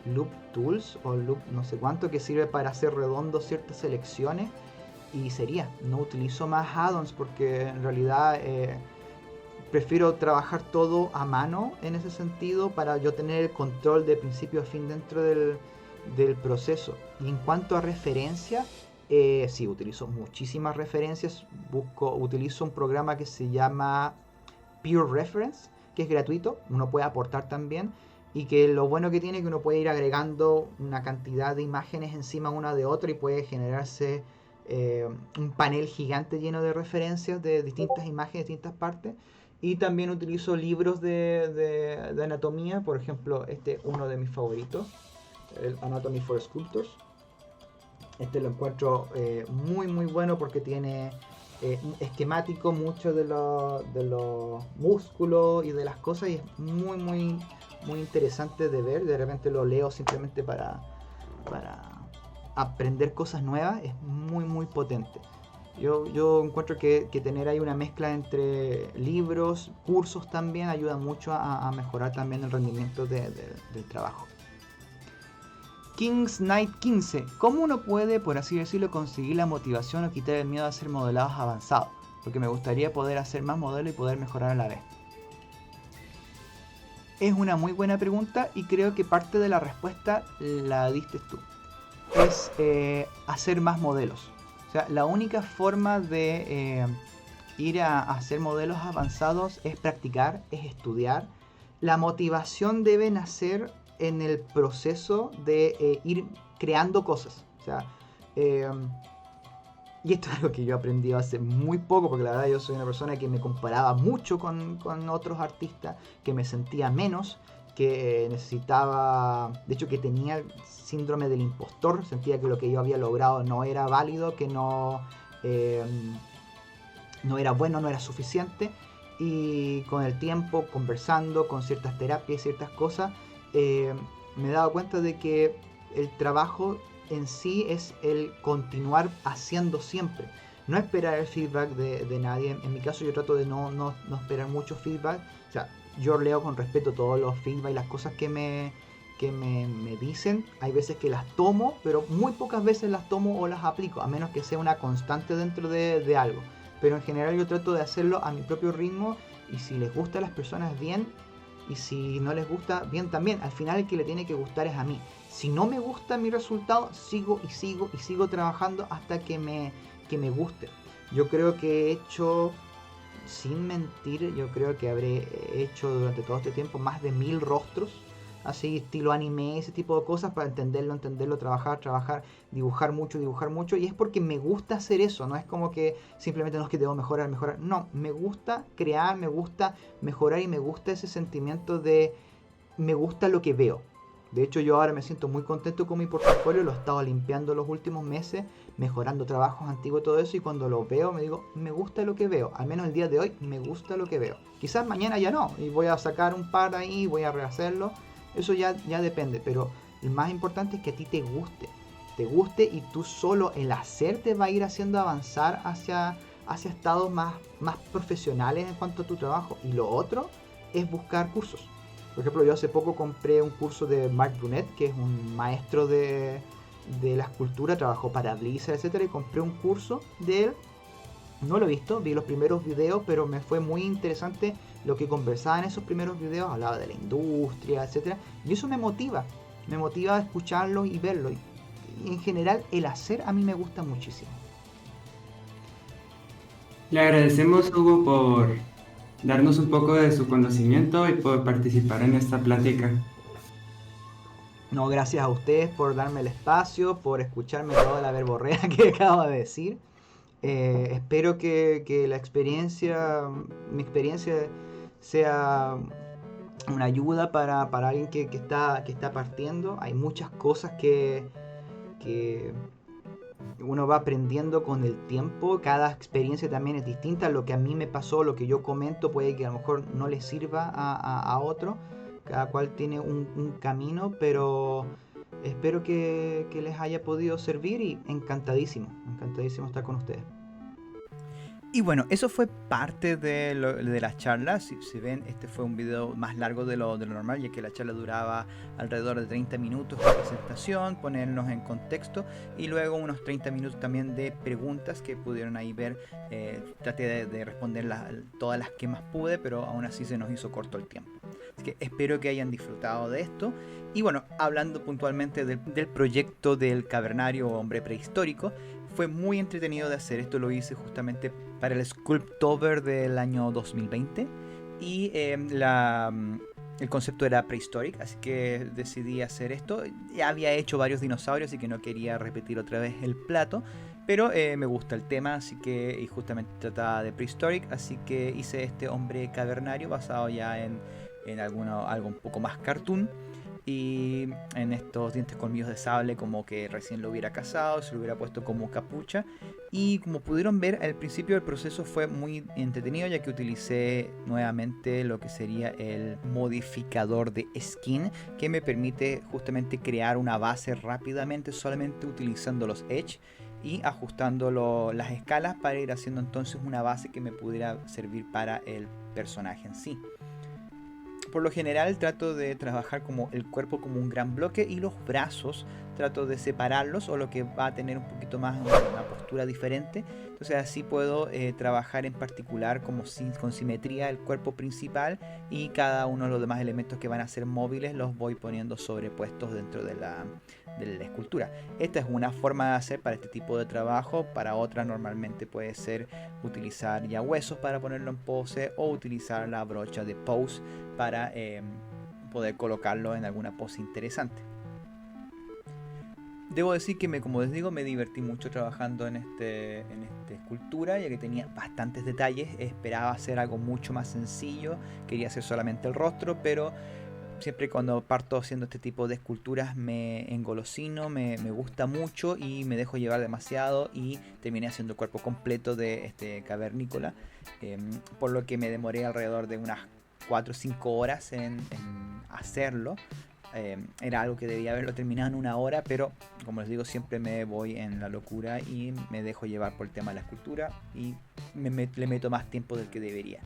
Speaker 1: Loop Tools o Loop no sé cuánto, que sirve para hacer redondos ciertas selecciones, y sería. No utilizo más add-ons porque en realidad prefiero trabajar todo a mano en ese sentido para yo tener el control de principio a fin dentro del proceso. Y en cuanto a referencias, sí, utilizo muchísimas referencias. Utilizo un programa que se llama Pure Reference, que es gratuito, uno puede aportar también, y que lo bueno que tiene es que uno puede ir agregando una cantidad de imágenes encima una de otra y puede generarse un panel gigante lleno de referencias de distintas imágenes, de distintas partes. Y también utilizo libros de anatomía, por ejemplo, uno de mis favoritos, el Anatomy for Sculptors. Este lo encuentro muy muy bueno porque tiene esquemático mucho de los músculos y de las cosas, y es muy muy muy interesante de ver. De repente lo leo simplemente para aprender cosas nuevas, es muy muy potente. Yo encuentro que tener ahí una mezcla entre libros, cursos también ayuda mucho a mejorar también el rendimiento del trabajo. Kings Knight 15. ¿Cómo uno puede, por así decirlo, conseguir la motivación o quitar el miedo a hacer modelados avanzados? Porque me gustaría poder hacer más modelos y poder mejorar a la vez. Es una muy buena pregunta y creo que parte de la respuesta la diste tú. Es hacer más modelos. O sea, la única forma de ir a hacer modelos avanzados es practicar, es estudiar. La motivación debe nacer en el proceso de ir creando cosas. O sea, y esto es algo que yo he aprendido hace muy poco, porque la verdad yo soy una persona que me comparaba mucho con otros artistas, que me sentía menos, que necesitaba, de hecho que tenía el síndrome del impostor, sentía que lo que yo había logrado no era válido, que no era bueno, no era suficiente. Y con el tiempo, conversando con ciertas terapias y ciertas cosas, me he dado cuenta de que el trabajo en sí es el continuar haciendo siempre, no esperar el feedback de nadie. En mi caso yo trato de no esperar mucho feedback. O sea, yo leo con respeto todos los feedback y las cosas que me dicen. Hay veces que las tomo, pero muy pocas veces las tomo o las aplico, a menos que sea una constante dentro de algo. Pero en general yo trato de hacerlo a mi propio ritmo, y si les gusta a las personas, bien, y si no les gusta, bien también. Al final el que le tiene que gustar es a mí. Si no me gusta mi resultado, sigo trabajando hasta que me guste. Yo creo que he hecho, sin mentir, yo creo que habré hecho durante todo este tiempo más de 1000 rostros, así estilo anime, ese tipo de cosas, para entenderlo, trabajar, dibujar mucho, y es porque me gusta hacer eso. No es como que simplemente no es que debo mejorar, no, me gusta crear, me gusta mejorar, y me gusta ese sentimiento de me gusta lo que veo. De hecho, yo ahora me siento muy contento con mi portafolio, lo he estado limpiando los últimos meses, mejorando trabajos antiguos y todo eso, y cuando lo veo me digo, me gusta lo que veo. Al menos el día de hoy me gusta lo que veo. Quizás mañana ya no, y voy a sacar un par ahí, voy a rehacerlo. Eso ya depende, pero lo más importante es que a ti te guste, y tú solo el hacer te va a ir haciendo avanzar hacia estados más profesionales en cuanto a tu trabajo. Y lo otro es buscar cursos. Por ejemplo, yo hace poco compré un curso de Mark Brunet, que es un maestro de la escultura, trabajó para Blizzard, etcétera, y compré un curso de él. No lo he visto, vi los primeros videos, pero me fue muy interesante lo que conversaba en esos primeros videos. Hablaba de la industria, etcétera, y eso me motiva a escucharlo y verlo. Y en general el hacer a mí me gusta muchísimo.
Speaker 2: Le agradecemos, Hugo, por darnos un poco de su conocimiento y por participar en esta plática.
Speaker 1: No, gracias a ustedes por darme el espacio, por escucharme toda la verborrea que acabo de decir. Espero que mi experiencia sea una ayuda para alguien que está partiendo. Hay muchas cosas que uno va aprendiendo con el tiempo. Cada experiencia también es distinta. Lo que a mí me pasó, lo que yo comento, puede que a lo mejor no le sirva a otro. Cada cual tiene un camino, pero espero que les haya podido servir, y encantadísimo estar con ustedes. Y bueno, eso fue parte de la charla. Si ven, este fue un video más largo de lo normal, ya que la charla duraba alrededor de 30 minutos de presentación, ponernos en contexto, y luego unos 30 minutos también de preguntas que pudieron ahí ver. Traté de responder todas las que más pude, pero aún así se nos hizo corto el tiempo. Así que espero que hayan disfrutado de esto. Y bueno, hablando puntualmente del proyecto del cavernario hombre prehistórico, fue muy entretenido de hacer. Esto lo hice justamente para el Sculptober del año 2020, Y el concepto era prehistoric, así que decidí hacer esto. Ya había hecho varios dinosaurios, así que no quería repetir otra vez el plato. Pero me gusta el tema, así que, y justamente trataba de prehistoric, así que hice este hombre cavernario basado ya en algo un poco más cartoon. Y en estos dientes colmillos de sable, como que recién lo hubiera cazado, se lo hubiera puesto como capucha. Y como pudieron ver, al principio el proceso fue muy entretenido, ya que utilicé nuevamente lo que sería el modificador de skin, que me permite justamente crear una base rápidamente solamente utilizando los edge y ajustando las escalas para ir haciendo entonces una base que me pudiera servir para el personaje en sí. Por lo general trato de trabajar como el cuerpo como un gran bloque y los brazos trato de separarlos, o lo que va a tener un poquito más una postura diferente. Entonces así puedo trabajar en particular como con simetría el cuerpo principal, y cada uno de los demás elementos que van a ser móviles los voy poniendo sobrepuestos dentro de la escultura. Esta es una forma de hacer para este tipo de trabajo. Para otra normalmente puede ser utilizar ya huesos para ponerlo en pose, o utilizar la brocha de pose para poder colocarlo en alguna pose interesante. Debo decir que como les digo, me divertí mucho trabajando en esta escultura, ya que tenía bastantes detalles. Esperaba hacer algo mucho más sencillo, quería hacer solamente el rostro, pero siempre cuando parto haciendo este tipo de esculturas me engolosino, me gusta mucho y me dejo llevar demasiado, y terminé haciendo el cuerpo completo de este cavernícola, por lo que me demoré alrededor de unas 4 o 5 horas en hacerlo. Era algo que debía haberlo terminado en 1 hora, pero como les digo, siempre me voy en la locura y me dejo llevar por el tema de la escultura, y le meto más tiempo del que debería.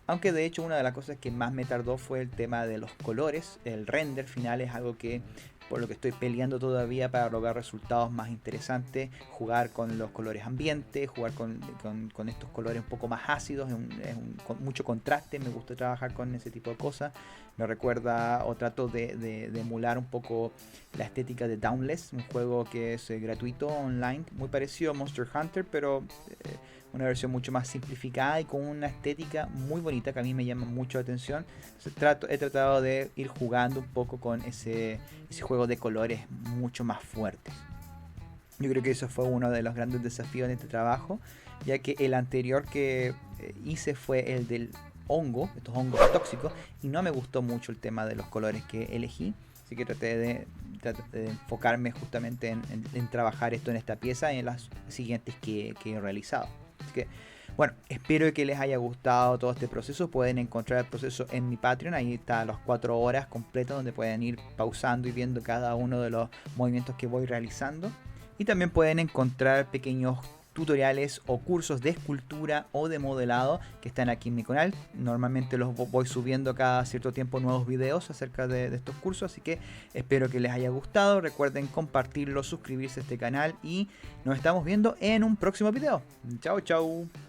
Speaker 1: Aunque de hecho una de las cosas que más me tardó fue el tema de los colores. El render final es algo que, por lo que estoy peleando todavía para lograr resultados más interesantes. Jugar con los colores ambientes, jugar con estos colores un poco más ácidos, con mucho contraste. Me gusta trabajar con ese tipo de cosas. Me recuerda, o trato de emular un poco la estética de Dauntless, un juego que es gratuito online, muy parecido a Monster Hunter, pero una versión mucho más simplificada y con una estética muy bonita que a mí me llama mucho la atención. Entonces he tratado de ir jugando un poco con ese juego de colores mucho más fuertes. Yo creo que eso fue uno de los grandes desafíos en este trabajo, ya que el anterior que hice fue el del hongo, estos hongos tóxicos, y no me gustó mucho el tema de los colores que elegí. Así que traté de enfocarme justamente en trabajar esto en esta pieza y en las siguientes que he realizado. Así que, bueno, espero que les haya gustado todo este proceso. Pueden encontrar el proceso en mi Patreon. Ahí está las 4 horas completas donde pueden ir pausando y viendo cada uno de los movimientos que voy realizando. Y también pueden encontrar pequeños tutoriales o cursos de escultura o de modelado que están aquí en mi canal. Normalmente los voy subiendo cada cierto tiempo nuevos videos acerca de estos cursos, así que espero que les haya gustado. Recuerden compartirlo, suscribirse a este canal, y nos estamos viendo en un próximo video. Chao, chao.